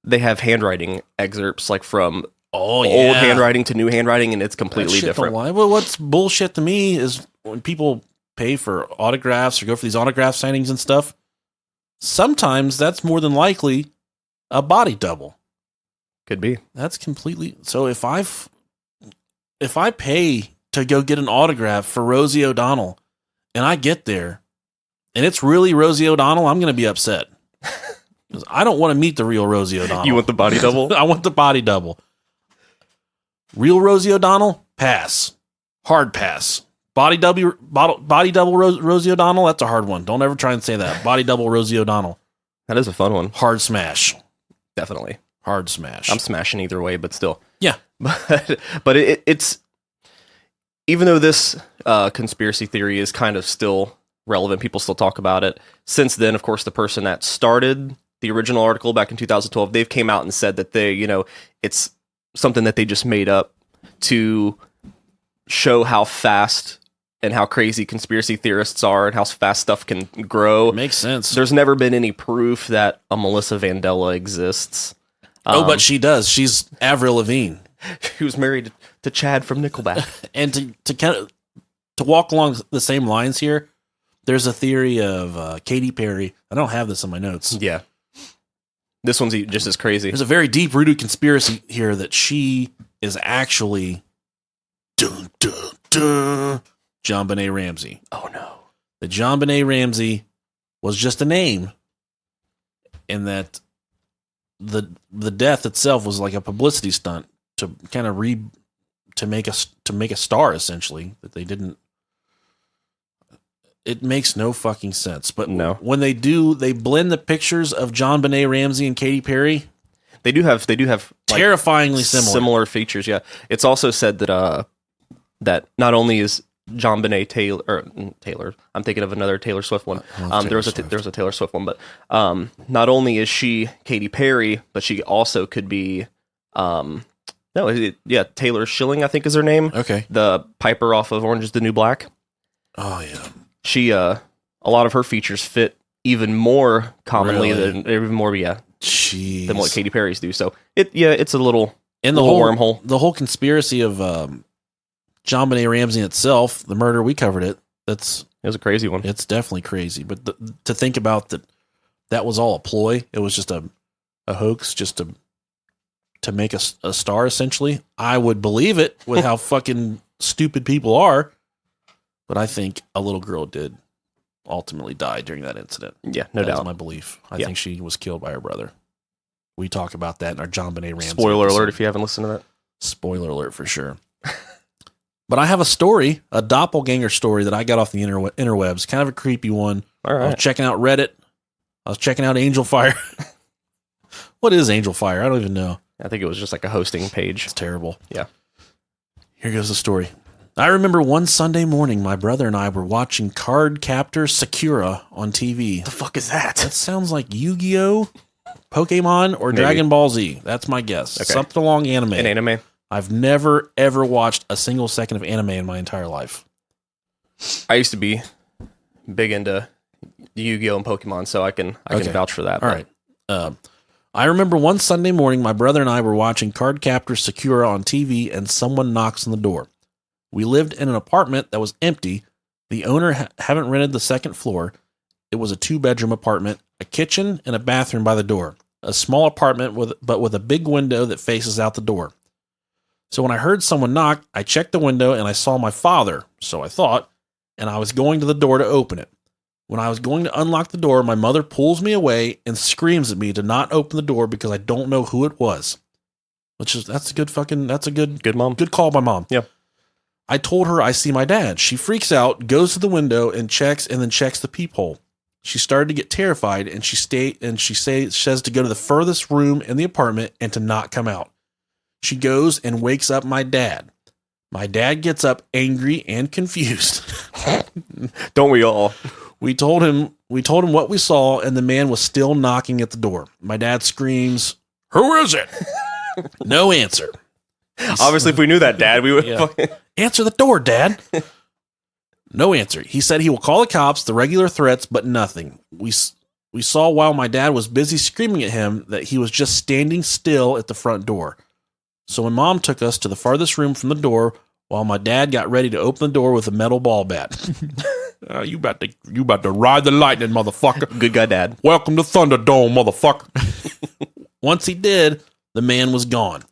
they have handwriting excerpts, like from old handwriting to new handwriting, and it's completely different. Well, what's bullshit to me is when people pay for autographs or go for these autograph signings and stuff, sometimes that's more than likely a body double. Could be. That's completely... So if I pay to go get an autograph for Rosie O'Donnell and I get there and it's really Rosie O'Donnell, I'm going to be upset. Because I don't want to meet the real Rosie O'Donnell. You want the body double? I want the body double. Real Rosie O'Donnell? Pass. Hard pass. Body double Rosie O'Donnell? That's a hard one. Don't ever try and say that. Body double Rosie O'Donnell. That is a fun one. Hard smash. Definitely. Hard smash. I'm smashing either way, but still. Yeah. But it's... Even though this conspiracy theory is kind of still relevant, people still talk about it. Since then, of course, the person that started the original article back in 2012, they've came out and said that it's something that they just made up to show how fast and how crazy conspiracy theorists are and how fast stuff can grow. Makes sense. There's never been any proof that a Melissa Vandella exists. But she does. She's Avril Lavigne. She was married to Chad from Nickelback. And to walk along the same lines here, there's a theory of Katy Perry. I don't have this in my notes. Yeah. This one's just as crazy. There's a very deep-rooted conspiracy here that she is actually Dun, dun, dun. JonBenet Ramsey. Oh no. That JonBenet Ramsey was just a name, and that the death itself was like a publicity stunt to kind of to make a star, essentially. That they didn't. It makes no fucking sense. But no. When they do, they blend the pictures of JonBenet Ramsey and Katy Perry. They do have like, terrifyingly similar features. Yeah, it's also said that that not only is JonBenet Taylor. I'm thinking of another Taylor Swift one. There was a Taylor Swift one, but not only is she Katy Perry, but she also could be Taylor Schilling, I think is her name. Okay, the Piper off of Orange Is the New Black. Oh yeah, she a lot of her features fit even more commonly than than what Katy Perry's do. So it's a little wormhole. The whole conspiracy of JonBenet Ramsey itself, the murder, we covered it. It was a crazy one. It's definitely crazy. But to think about that was all a ploy. It was just a hoax just to make a star, essentially. I would believe it with how fucking stupid people are. But I think a little girl did ultimately die during that incident. Yeah, no doubt. That's my belief. I think she was killed by her brother. We talk about that in our JonBenet Ramsey Spoiler episode. alert if you haven't listened to that. Spoiler alert for sure. But I have a story, a doppelganger story that I got off the interwebs. Kind of a creepy one. All right. I was checking out Reddit. I was checking out Angel Fire. What is Angel Fire? I don't even know. I think it was just like a hosting page. It's terrible. Yeah. Here goes the story. I remember one Sunday morning, my brother and I were watching Card Captor Sakura on TV. What the fuck is that? That sounds like Yu-Gi-Oh!, Pokemon, or Maybe. Dragon Ball Z. That's my guess. Okay. Something along anime. An anime? I've never, ever watched a single second of anime in my entire life. I used to be big into Yu-Gi-Oh! And Pokemon, so I can vouch for that. All right. I remember one Sunday morning, my brother and I were watching Card Captor Sakura on TV, and someone knocks on the door. We lived in an apartment that was empty. The owner hadn't rented the second floor. It was a 2-bedroom apartment, a kitchen, and a bathroom by the door. A small apartment with a big window that faces out the door. So when I heard someone knock, I checked the window and I saw my father, so I thought, and I was going to the door to open it. When I was going to unlock the door, my mother pulls me away and screams at me to not open the door because I don't know who it was. That's a good mom. Good call by mom. Yeah. I told her I see my dad. She freaks out, goes to the window and then checks the peephole. She started to get terrified and she says to go to the furthest room in the apartment and to not come out. She goes and wakes up my dad. My dad gets up angry and confused. Don't we all? We told him what we saw, and the man was still knocking at the door. My dad screams, "Who is it?" No answer. Obviously, if we knew that, Dad, we would Answer the door, Dad. No answer. He said he will call the cops, the regular threats, but nothing. We saw while my dad was busy screaming at him that he was just standing still at the front door. So when Mom took us to the farthest room from the door, while my dad got ready to open the door with a metal ball bat. You about to ride the lightning, motherfucker. Good guy, Dad. Welcome to Thunderdome, motherfucker. Once he did, the man was gone.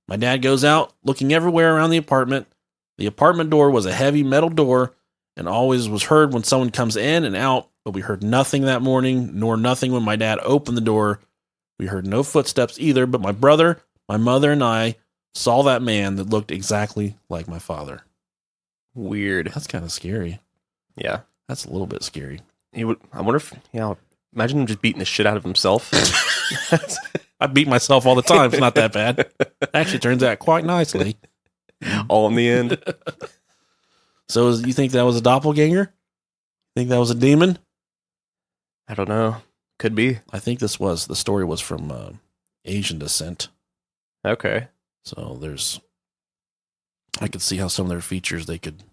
My dad goes out, looking everywhere around the apartment. The apartment door was a heavy metal door and always was heard when someone comes in and out, but we heard nothing that morning, nor nothing when my dad opened the door. We heard no footsteps either, but my brother, my mother, and I saw that man that looked exactly like my father. Weird. That's kind of scary. Yeah. That's a little bit scary. I wonder if, imagine him just beating the shit out of himself. I beat myself all the time. It's not that bad. Actually turns out quite nicely. All in the end. So you think that was a doppelganger? Think that was a demon? I don't know. Could be. I think the story was from Asian descent. Okay. So I could see how some of their features, they could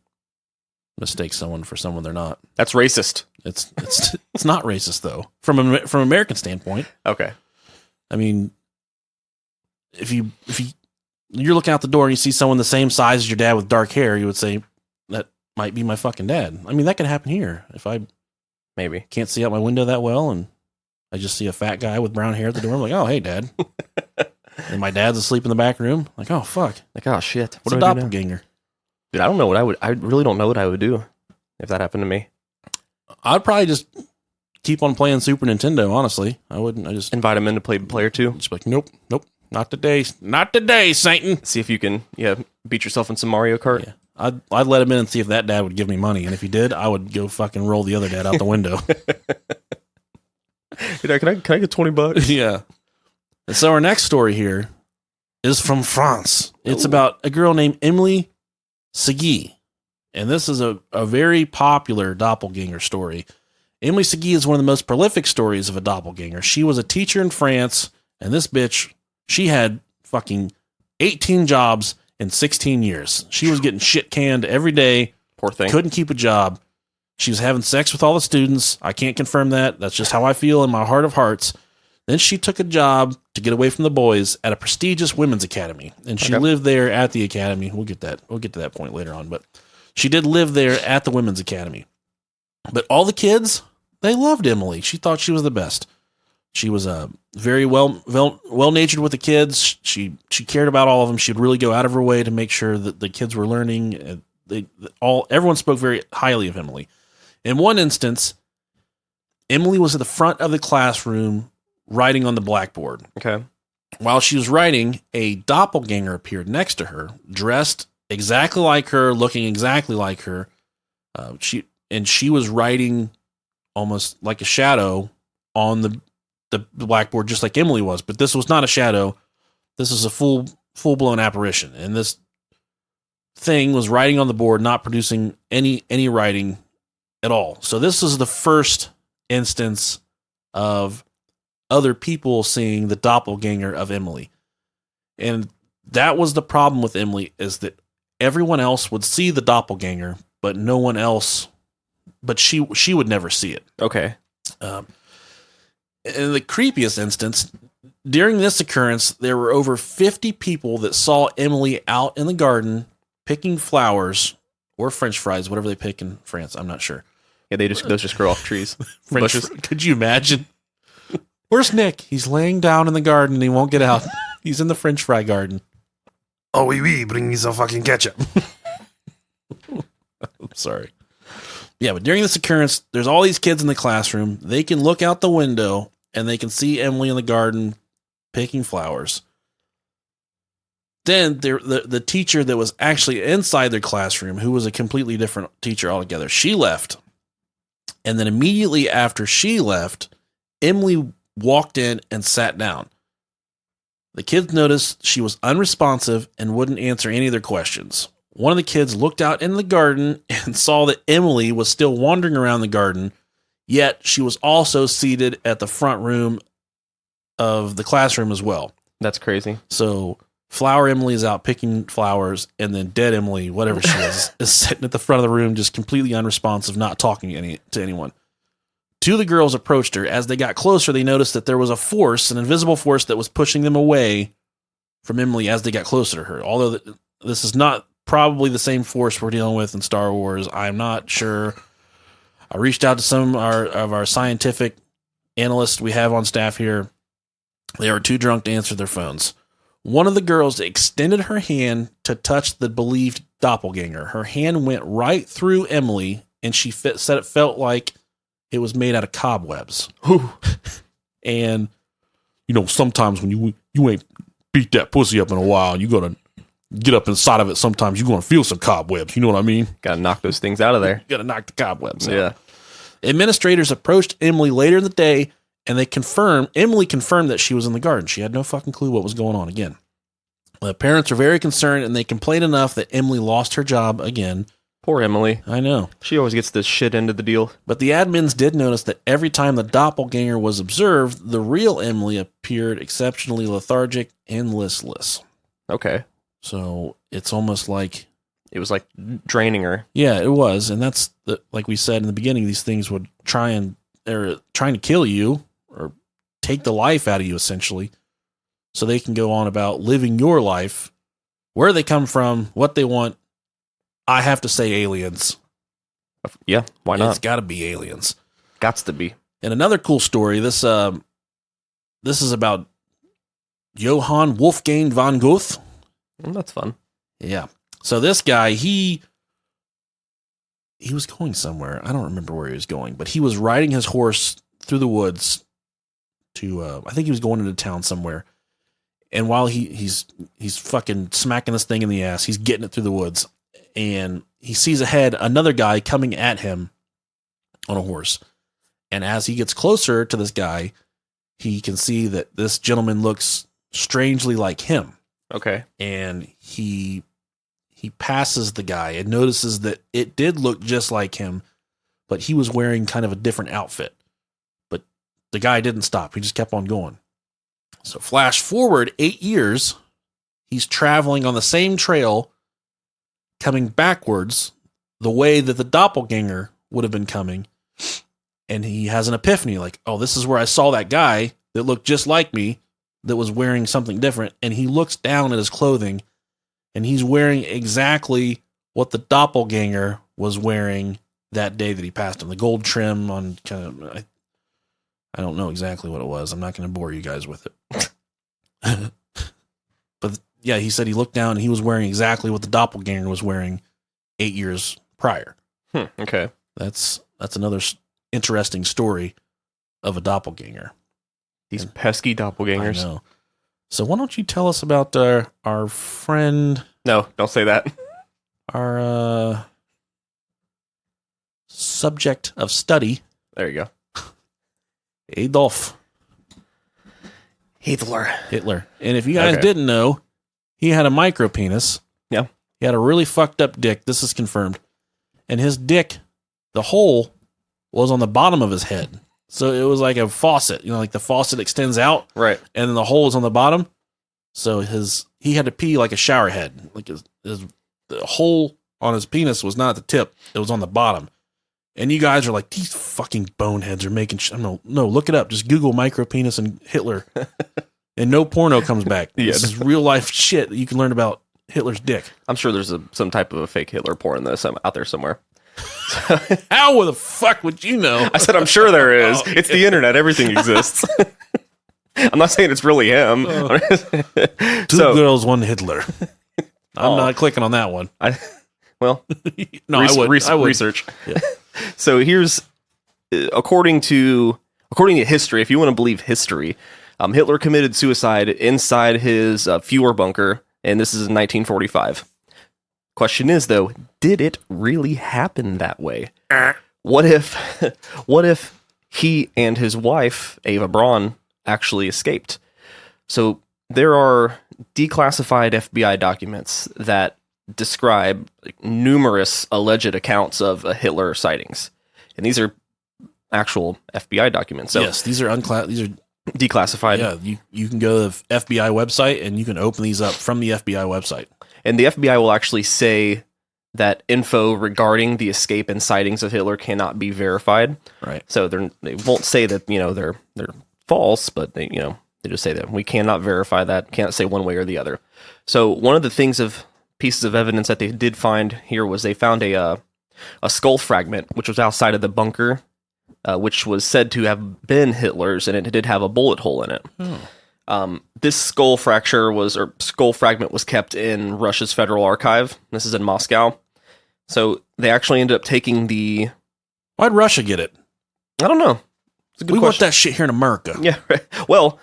mistake someone for someone they're not. That's racist. It's not racist though, from American standpoint. Okay. I mean, if you're looking out the door and you see someone the same size as your dad with dark hair, you would say that might be my fucking dad. I mean, that could happen here if I maybe can't see out my window that well and I just see a fat guy with brown hair at the door. I'm like, oh, hey, Dad. And my dad's asleep in the back room. Like, oh, fuck. Like, oh, shit. What a doppelganger. Dude, I don't know what I really don't know what I would do if that happened to me. I'd probably just keep on playing Super Nintendo, honestly. I wouldn't. I just Invite him in to play Player 2. just be like, nope, not today. Not today, Satan. See if you can, beat yourself in some Mario Kart. Yeah. I'd let him in and see if that dad would give me money. And if he did, I would go fucking roll the other dad out the window. Can I get $20? Yeah. And so our next story here is from France. It's about a girl named Emilie Sagee. And this is a very popular doppelganger story. Emilie Sagee is one of the most prolific stories of a doppelganger. She was a teacher in France, and this bitch, she had fucking 18 jobs in 16 years. She was getting shit canned every day. Poor thing. Couldn't keep a job. She was having sex with all the students. I can't confirm that. That's just how I feel in my heart of hearts. Then she took a job to get away from the boys at a prestigious women's academy. And she lived there at the academy. We'll get to that point later on, but she did live there at the women's academy. But all the kids, they loved Emilie. She thought she was the best. She was very well-natured with the kids. She cared about all of them. She'd really go out of her way to make sure that the kids were learning. Everyone spoke very highly of Emilie. In one instance, Emilie was at the front of the classroom writing on the blackboard. Okay. While she was writing, a doppelganger appeared next to her, dressed exactly like her, looking exactly like her. She was writing almost like a shadow on the blackboard, just like Emilie was. But this was not a shadow. This is a full-blown apparition. And this thing was writing on the board, not producing any writing at all. So this is the first instance of other people seeing the doppelganger of Emilie. And that was the problem with Emilie, is that everyone else would see the doppelganger, but no one else, but she would never see it. Okay. In the creepiest instance, during this occurrence, there were over 50 people that saw Emilie out in the garden picking flowers or French fries, whatever they pick in France. I'm not sure. Yeah, those just grow off trees. Bushes. Could you imagine? Where's Nick? He's laying down in the garden and he won't get out. He's in the French fry garden. Oh, oui, bring me some fucking ketchup. I'm sorry. Yeah, but during this occurrence, there's all these kids in the classroom. They can look out the window and they can see Emilie in the garden picking flowers. Then the teacher that was actually inside their classroom, who was a completely different teacher altogether, she left. And then immediately after she left, Emilie walked in and sat down. The kids noticed she was unresponsive and wouldn't answer any of their questions. One of the kids looked out in the garden and saw that Emilie was still wandering around the garden, yet she was also seated at the front room of the classroom as well. That's crazy. So Flower Emilie is out picking flowers, and then Dead Emilie, whatever she is sitting at the front of the room, just completely unresponsive, not talking to anyone. Two of the girls approached her. As they got closer, they noticed that there was a force, an invisible force, that was pushing them away from Emilie as they got closer to her. Although this is not probably the same force we're dealing with in Star Wars, I'm not sure. I reached out to some of our scientific analysts we have on staff here. They were too drunk to answer their phones. One of the girls extended her hand to touch the believed doppelganger. Her hand went right through Emilie, and she said it felt like it was made out of cobwebs. And, sometimes when you ain't beat that pussy up in a while, you gotta get up inside of it. Sometimes you're gonna feel some cobwebs. You know what I mean? Gotta knock those things out of there. Gotta knock the cobwebs out. Yeah. Administrators approached Emilie later in the day, and Emilie confirmed that she was in the garden. She had no fucking clue what was going on again. The parents were very concerned, and they complained enough that Emilie lost her job again. Poor Emilie. I know. She always gets this shit end of the deal. But the admins did notice that every time the doppelganger was observed, the real Emilie appeared exceptionally lethargic and listless. Okay. So it's almost like... It was like draining her. Yeah, it was. And that's, like we said in the beginning, these things would trying to kill you or take the life out of you, essentially, so they can go on about living your life, where they come from, what they want. I have to say aliens. Yeah, why not? It's got to be aliens. Gots to be. And another cool story, this is about Johann Wolfgang von Goethe. That's fun. Yeah. So this guy, he was going somewhere. I don't remember where he was going, but he was riding his horse through the woods to, I think he was going into town somewhere. And while he's fucking smacking this thing in the ass, he's getting it through the woods, and he sees ahead another guy coming at him on a horse. And as he gets closer to this guy, he can see that this gentleman looks strangely like him. Okay. And he passes the guy and notices that it did look just like him, but he was wearing kind of a different outfit. But the guy didn't stop. He just kept on going. So flash forward 8 years, he's traveling on the same trail, coming backwards the way that the doppelganger would have been coming. And he has an epiphany like, oh, this is where I saw that guy that looked just like me that was wearing something different. And he looks down at his clothing, and he's wearing exactly what the doppelganger was wearing that day that he passed him. The gold trim on kind of, I don't know exactly what it was. I'm not going to bore you guys with it. But yeah, he said he looked down and he was wearing exactly what the doppelganger was wearing 8 years prior. Okay. That's another interesting story of a doppelganger. These pesky doppelgangers. I know. So why don't you tell us about our friend? No, don't say that. Our subject of study, There you go. Adolf Hitler. And if you guys didn't know, he had a micro penis. Yeah. He had a really fucked up dick. This is confirmed. And his dick, the hole, was on the bottom of his head. So it was like a faucet, like the faucet extends out. Right. And then the hole is on the bottom. So he had to pee like a shower head. Like the hole on his penis was not at the tip. It was on the bottom. And you guys are like, these fucking boneheads are making no, look it up. Just Google micro penis and Hitler. And no porno comes back. Yeah. This is real life shit that you can learn about Hitler's dick. I'm sure there's some type of a fake Hitler porn out there somewhere. How the fuck would you know? I said I'm sure there is. It's the internet. Everything exists. I'm not saying it's really him. Two girls, one Hitler. I'm not clicking on that one. No, I would. Research. Yeah. So here's, according to history, if you want to believe history, Hitler committed suicide inside his Fuhrer bunker, and this is in 1945. Question is, though, did it really happen that way? What if he and his wife, Eva Braun, actually escaped? So there are declassified FBI documents that describe numerous alleged accounts of Hitler sightings, and these are actual FBI documents. So yes, these are declassified. Yeah, you can go to the FBI website and you can open these up from the FBI website. And the FBI will actually say that info regarding the escape and sightings of Hitler cannot be verified. Right. So they won't say that they're false, but they just say that we cannot verify that. Can't say one way or the other. So one of the pieces of evidence that they did find here was they found a skull fragment which was outside of the bunker, which was said to have been Hitler's, and it did have a bullet hole in it. This skull fragment was kept in Russia's Federal Archive. This is in Moscow. So they actually ended up taking the... Why'd Russia get it? I don't know. It's a good we question. want that shit here in America. Yeah, right. Well,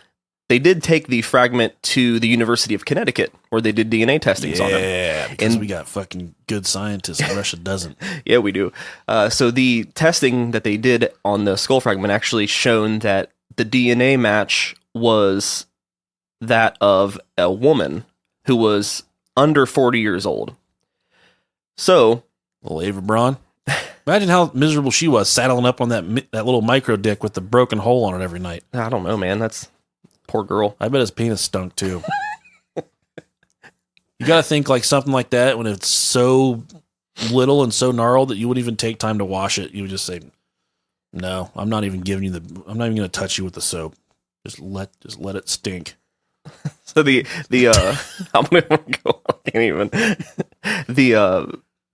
they did take the fragment to the University of Connecticut, where they did DNA testings on them. Yeah, because we got fucking good scientists and Russia doesn't. Yeah, we do. So the testing that they did on the skull fragment actually shown that the DNA match was that of a woman who was under 40 years old. So... Little Ava Braun. Imagine how miserable she was saddling up on that little micro dick with the broken hole on it every night. I don't know, man. That's poor girl. I bet his penis stunk too. You got to think like something like that when it's so little and so gnarled that you wouldn't even take time to wash it. You would just say, "No, I'm not even giving you I'm not even going to touch you with the soap. Just let it stink." So I'm gonna go. I can't even.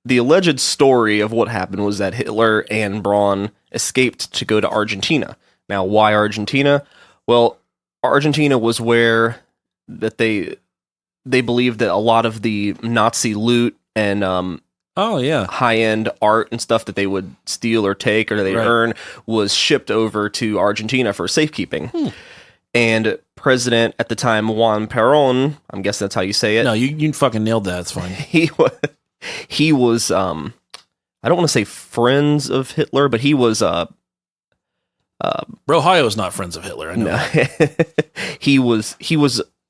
The alleged story of what happened was that Hitler and Braun escaped to go to Argentina. Now, why Argentina? Well, Argentina was where that they believed that a lot of the Nazi loot and Oh yeah. high-end art and stuff that they would steal or take or they Right. earn was shipped over to Argentina for safekeeping. And President at the time, Juan Perón, I'm guessing that's how you say it. No, you fucking nailed that. It's fine. He was I don't want to say friends of Hitler, but he was Ohio's not friends of Hitler. I know. that. he was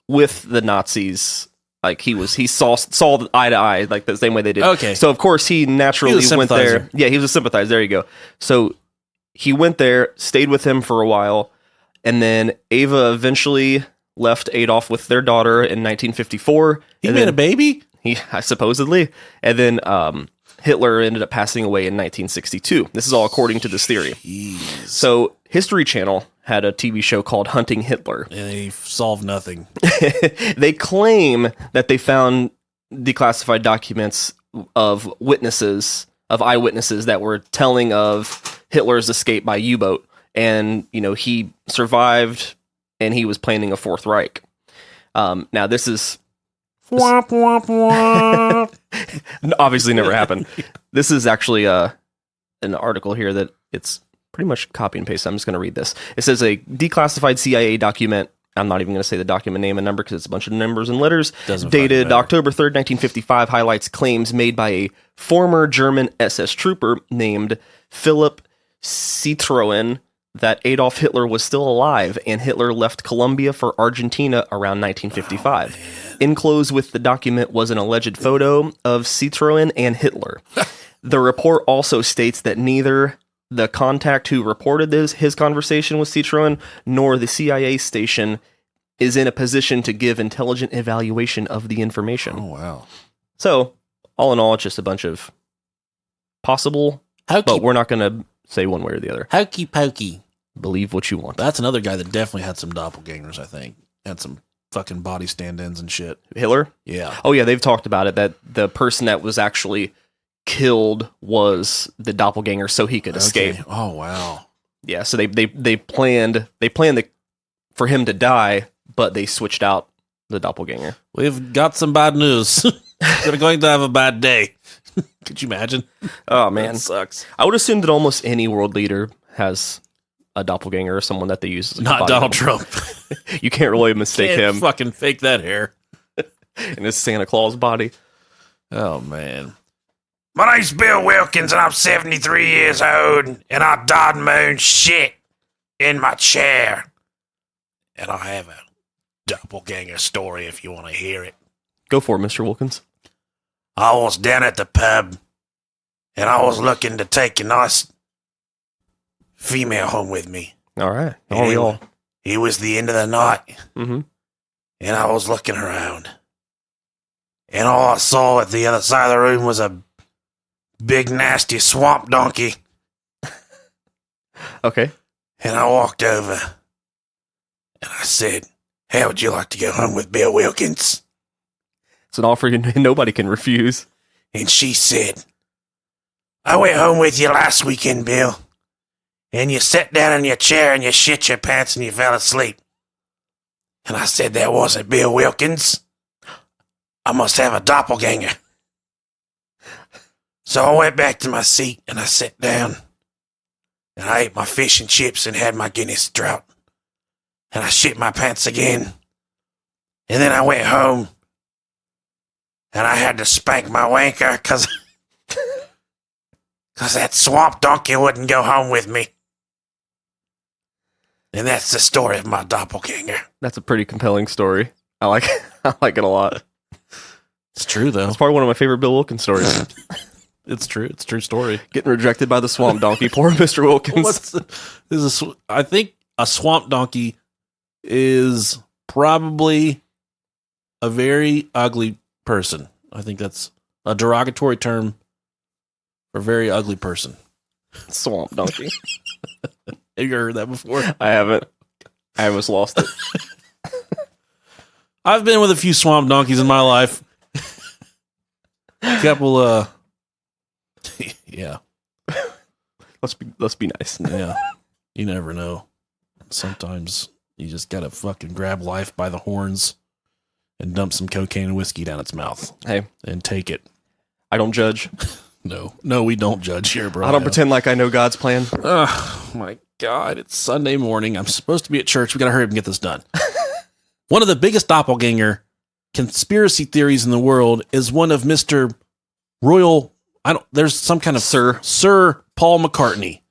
with the Nazis. Like he saw the eye to eye, like the same way they did. Okay. So of course he naturally He was a went there. sympathizer. Yeah, he was a sympathizer. There you go. So he went there, stayed with him for a while, and then Ava eventually left Adolf with their daughter in 1954. He and made then a baby? he supposedly, and then Hitler ended up passing away in 1962. This is all according to this theory. Jeez. So History Channel had a TV show called Hunting Hitler. And they solved nothing. They claim that they found declassified documents of eyewitnesses that were telling of Hitler's escape by U-boat. And, he survived and he was planning a Fourth Reich. Now, this is obviously never happened. This is actually an article here that it's pretty much copy and paste. I'm just going to read this. It says a declassified CIA document. I'm not even going to say the document name and number because it's a bunch of numbers and letters. Doesn't fucking dated matter. October 3rd, 1955, highlights claims made by a former German SS trooper named Philip Citroen that Adolf Hitler was still alive and Hitler left Colombia for Argentina around 1955. Enclosed with the document was an alleged photo of Citroen and Hitler. The report also states that neither the contact who reported his conversation with Citroen nor the CIA station is in a position to give intelligent evaluation of the information. Oh, wow. So, all in all, it's just a bunch of possible, but we're not going to say one way or the other. Hokey pokey. Believe what you want. That's another guy that definitely had some doppelgangers, I think. Had some fucking body stand-ins and shit. Hitler? Yeah. Oh, yeah, they've talked about it, that the person that was actually killed was the doppelganger so he could escape. Okay. Oh, wow. Yeah, so they planned for him to die, but they switched out the doppelganger. We've got some bad news. We're going to have a bad day. Could you imagine? Oh, man. That sucks. I would assume that almost any world leader has a doppelganger or someone that they use as a Not body Donald double. Trump. You can't really mistake Can't him fucking fake that hair. in his Santa Claus body. Oh, man. My name's Bill Wilkins, and I'm 73 years old, and I died my own shit in my chair. And I have a doppelganger story if you want to hear it. Go for it, Mr. Wilkins. I was down at the pub, and I was looking to take a nice female home with me. All right. And All we all. It was the end of the night, Mm-hmm. and I was looking around. And all I saw at the other side of the room was a big, nasty swamp donkey. Okay. And I walked over, and I said, "How would you like to go home with Bill Wilkins?" It's an offer nobody can refuse. And she said, "I went home with you last weekend, Bill, and you sat down in your chair and you shit your pants and you fell asleep." And I said, "That wasn't Bill Wilkins. I must have a doppelganger." So I went back to my seat and I sat down, and I ate my fish and chips and had my Guinness Draught, and I shit my pants again. And then I went home, and I had to spank my wanker because that swamp donkey wouldn't go home with me. And that's the story of my doppelganger. That's a pretty compelling story. I like it a lot. It's true, though. It's probably one of my favorite Bill Wilkins stories. It's true. It's a true story. Getting rejected by the swamp donkey. Poor Mr. Wilkins. I think a swamp donkey is probably a very ugly person. I think that's a derogatory term for a very ugly person. Swamp donkey. Have you heard that before? I haven't. I almost lost it. I've been with a few swamp donkeys in my life. Couple, yeah. Let's be nice. Yeah. You never know. Sometimes you just gotta fucking grab life by the horns and dump some cocaine and whiskey down its mouth Hey, and take it. I don't judge. No, we don't judge here, bro. I don't pretend like I know God's plan. Oh my God, it's Sunday morning. I'm supposed to be at church. We got to hurry up and get this done. One of the biggest doppelganger conspiracy theories in the world is one of Mr. Royal, there's some kind of Sir Paul McCartney.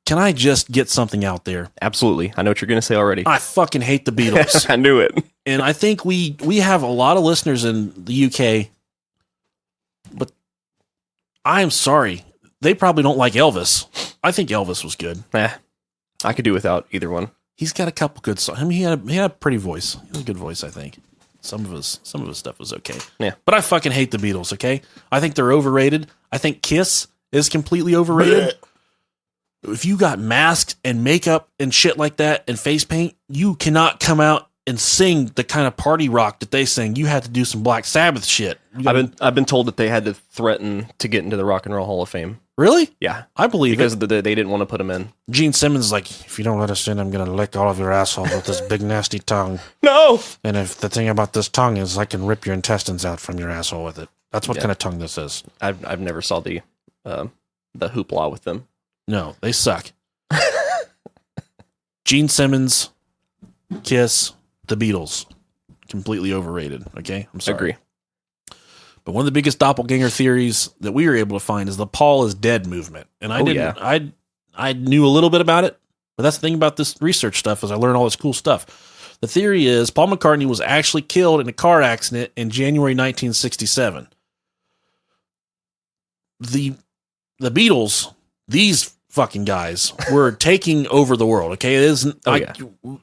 Can I just get something out there? Absolutely. I know what you're going to say already. I fucking hate the Beatles. I knew it. And I think we have a lot of listeners in the UK, but I'm sorry. They probably don't like Elvis. I think Elvis was good. I could do without either one. He's got a couple good songs. I mean, he had a pretty voice. He has a good voice, I think. Some of his stuff was okay. Yeah. But I fucking hate the Beatles, okay? I think they're overrated. I think Kiss is completely overrated. If you got masks and makeup and shit like that and face paint, you cannot come out and sing the kind of party rock that they sing. You had to do some Black Sabbath shit. I've been told that they had to threaten to get into the Rock and Roll Hall of Fame. Really? Yeah. I believe because it. they didn't want to put him in. Gene Simmons is like, if you don't let us in, I'm going to lick all of your assholes with this big nasty tongue. No! And if the thing about this tongue is I can rip your intestines out from your asshole with it. That's what kind of tongue this is. I've never saw the hoopla with them. No, they suck. Gene Simmons, Kiss, the Beatles. Completely overrated. Okay? I'm sorry. Agree. But one of the biggest doppelganger theories that we were able to find is the Paul is dead movement. And I knew a little bit about it, but that's the thing about this research stuff is I learned all this cool stuff. The theory is Paul McCartney was actually killed in a car accident in January 1967. The Beatles, these fucking guys, were taking over the world. Okay, it isn't.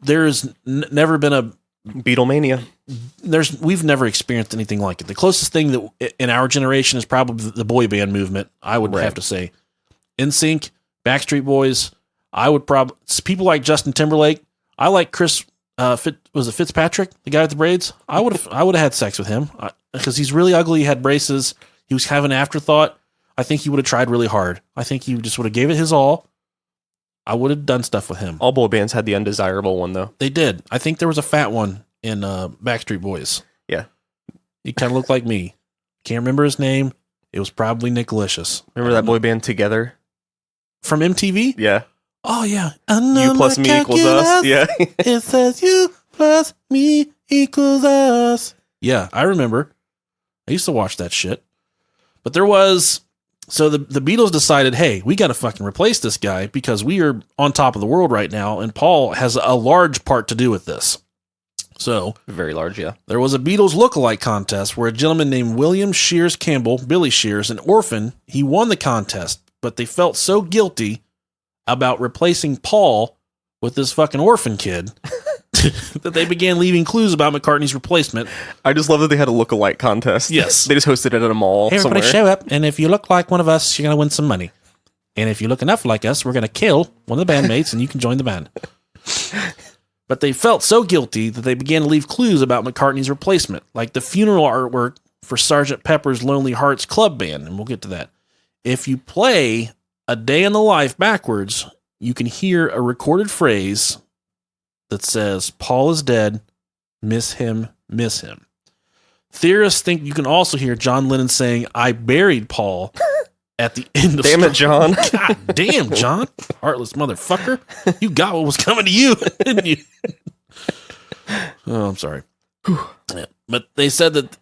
There's never been a Beatlemania. We've never experienced anything like it. The closest thing that in our generation is probably the boy band movement. I would have to say, NSYNC, Backstreet Boys. I would probably people like Justin Timberlake. I like Chris. Was it Fitzpatrick, the guy with the braids? I would have had sex with him because he's really ugly. He had braces. He was kind of an afterthought. I think he would have tried really hard. I think he just would have gave it his all. I would have done stuff with him. All boy bands had the undesirable one, though. They did. I think there was a fat one in Backstreet Boys. Yeah. He kind of looked like me. Can't remember his name. It was probably Nickalicious. Remember that boy band Together? From MTV? Yeah. Oh, yeah. You plus me equals us. Yeah. It says you plus me equals us. Yeah, I remember. I used to watch that shit. But there was... So the Beatles decided, hey, we got to fucking replace this guy because we are on top of the world right now, and Paul has a large part to do with this. So very large, yeah. There was a Beatles lookalike contest where a gentleman named William Shears Campbell, Billy Shears, an orphan, he won the contest, but they felt so guilty about replacing Paul with this fucking orphan kid that they began leaving clues about McCartney's replacement. I just love that they had a lookalike contest. Yes. They just hosted it at a mall everybody somewhere. Show up, and if you look like one of us, you're going to win some money. And if you look enough like us, we're going to kill one of the bandmates, and you can join the band. But they felt so guilty that they began to leave clues about McCartney's replacement, like the funeral artwork for Sgt. Pepper's Lonely Hearts Club Band, and we'll get to that. If you play A Day in the Life backwards, you can hear a recorded phrase that says, Paul is dead, miss him, miss him. Theorists think you can also hear John Lennon saying, I buried Paul at the end of Damn it, John. God damn, John. Heartless motherfucker. You got what was coming to you, didn't you? Oh, I'm sorry. Yeah. But they said that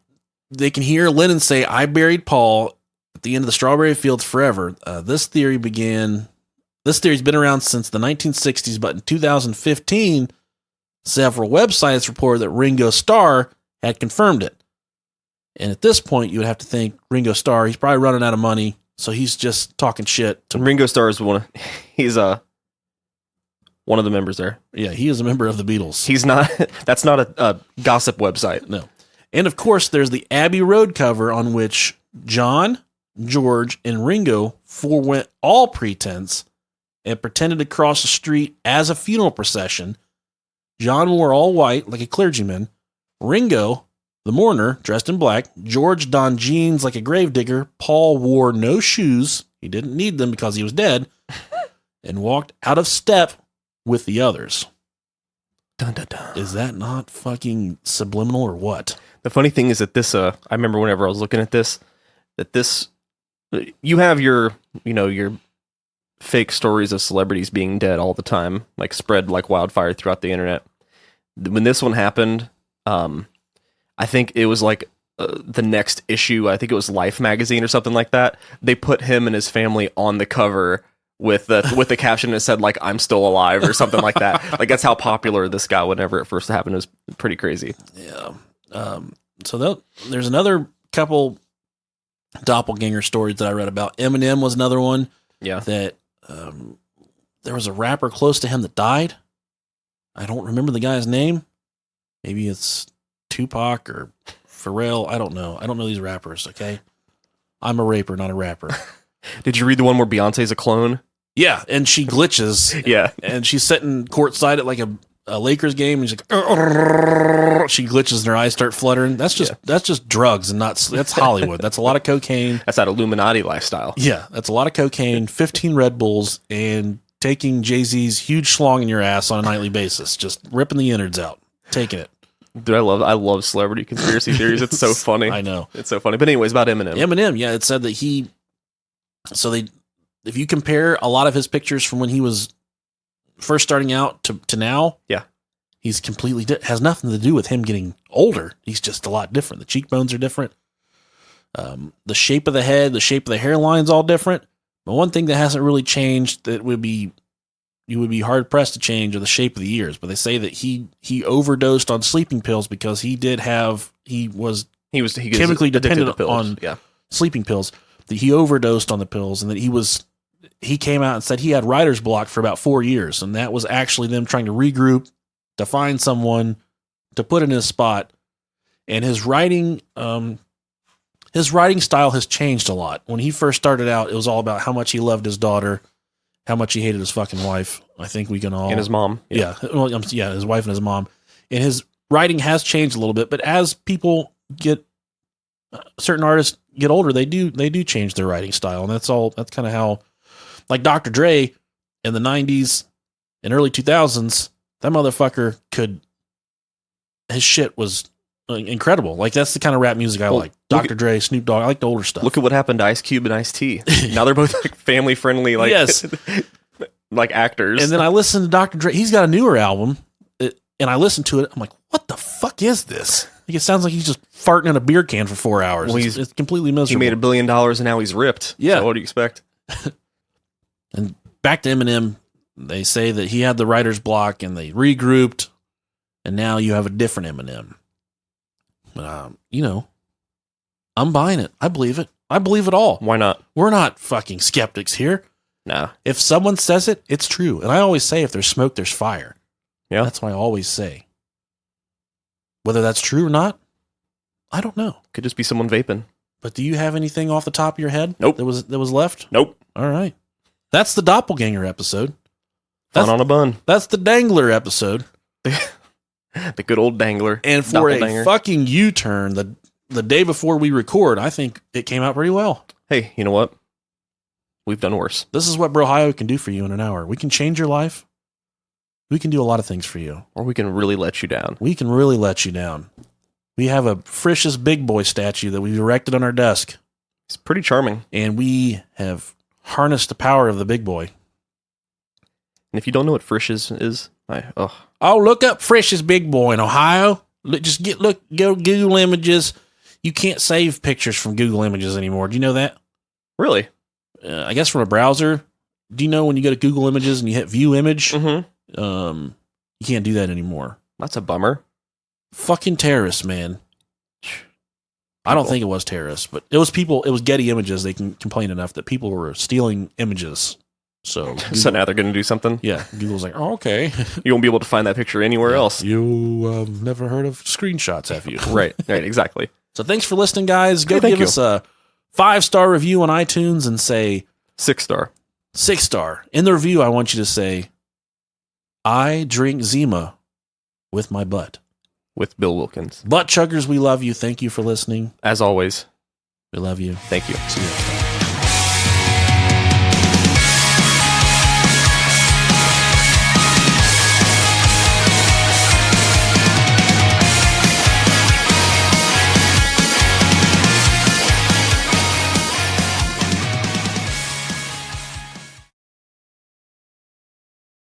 they can hear Lennon say, I buried Paul at the end of the Strawberry Fields Forever. This theory's been around since the 1960s, but in 2015, several websites reported that Ringo Starr had confirmed it. And at this point, you would have to think Ringo Starr, he's probably running out of money, so he's just talking shit. Ringo Starr is he's one of the members there. Yeah, he is a member of the Beatles. He's not, that's not a gossip website. No. And of course, there's the Abbey Road cover on which John, George, and Ringo forewent all pretense and pretended to cross the street as a funeral procession. John wore all white like a clergyman. Ringo, the mourner, dressed in black. George donned jeans like a gravedigger. Paul wore no shoes. He didn't need them because he was dead. And walked out of step with the others. Dun, dun, dun. Is that not fucking subliminal or what? The funny thing is that this, I remember whenever I was looking at this, that this, you have your fake stories of celebrities being dead all the time, like spread like wildfire throughout the internet. When this one happened, I think it was like the next issue. I think it was Life magazine or something like that. They put him and his family on the cover with the caption that said like "I'm still alive" or something like that. Like that's how popular this guy whenever it first happened. It was pretty crazy. Yeah. So there's another couple doppelganger stories that I read about. Eminem was another one. Yeah. That there was a rapper close to him that died. I don't remember the guy's name. Maybe it's Tupac or Pharrell. I don't know. I don't know these rappers. Okay. I'm a raper, not a rapper. Did you read the one where Beyonce's a clone? Yeah, and she glitches. Yeah. And she's sitting courtside at like a Lakers game, and she's like, she glitches and her eyes start fluttering. That's just drugs and that's Hollywood. That's a lot of cocaine. That's that Illuminati lifestyle. Yeah, that's a lot of cocaine, 15 Red Bulls, and taking Jay-Z's huge schlong in your ass on a nightly basis, just ripping the innards out, taking it. Dude, I love celebrity conspiracy theories. It's so funny. I know. It's so funny. But anyways, about Eminem. Eminem, yeah, it said that if you compare a lot of his pictures from when he was first starting out to now, yeah, he's completely has nothing to do with him getting older. He's just a lot different. The cheekbones are different. The shape of the head, the shape of the hairline's all different. But one thing that hasn't really changed that you would be hard pressed to change are the shape of the ears. But they say that he overdosed on sleeping pills because he was chemically dependent on sleeping pills. That he overdosed on the pills, and that he came out and said he had writer's block for about 4 years, and that was actually them trying to regroup, to find someone to put in his spot. And his writing style has changed a lot. When he first started out, it was all about how much he loved his daughter, how much he hated his fucking wife. I think we can all... And his mom. Yeah. Well, yeah, his wife and his mom. And his writing has changed a little bit, but as people get... certain artists get older, they do change their writing style. And that's kind of how... Like Dr. Dre in the 90s and early 2000s, that motherfucker his shit was incredible. Like that's the kind of rap music I like. Dr. Dre, Snoop Dogg, I like the older stuff. Look at what happened to Ice Cube and Ice-T. Now they're both like family friendly, like, yes. like actors. And then I listened to Dr. Dre. He's got a newer album, and I listened to it. I'm like, what the fuck is this? Like, it sounds like he's just farting in a beer can for 4 hours. Well, it's completely miserable. He made $1 billion and now he's ripped. Yeah. So what do you expect? And back to Eminem, they say that he had the writer's block and they regrouped, and now you have a different Eminem. I'm buying it. I believe it. I believe it all. Why not? We're not fucking skeptics here. Nah. If someone says it, it's true. And I always say, if there's smoke, there's fire. Yeah. That's what I always say. Whether that's true or not, I don't know. Could just be someone vaping. But do you have anything off the top of your head? Nope. That was left? Nope. All right. That's the doppelganger episode. Fun on a bun. That's the dangler episode. The good old dangler. And for a fucking U-turn, the day before we record, I think it came out pretty well. Hey, you know what? We've done worse. This is what Brohio can do for you in an hour. We can change your life. We can do a lot of things for you. Or we can really let you down. We can really let you down. We have a Frisch's Big Boy statue that we've erected on our desk. It's pretty charming. And we have harnessed the power of the Big Boy. And if you don't know what Frisch's is, look up Frisch's Big Boy in Ohio. Go Google Images. You can't save pictures from Google Images anymore. Do you know that? Really? I guess from a browser. Do you know when you go to Google Images and you hit View Image? Mm-hmm. You can't do that anymore. That's a bummer. Fucking terrorists, man. I don't think it was terrorists, but it was people. It was Getty Images. They can complain enough that people were stealing images. So now they're going to do something? Yeah. Google's like, oh, okay. You won't be able to find that picture anywhere else. You never heard of screenshots, have you? Right, exactly. So thanks for listening, guys. Go give us a 5-star review on iTunes and say... 6-star. 6-star. In the review, I want you to say, I drink Zima with my butt. With Bill Wilkins. Butt chuggers, we love you. Thank you for listening. As always. We love you. Thank you. See you next time.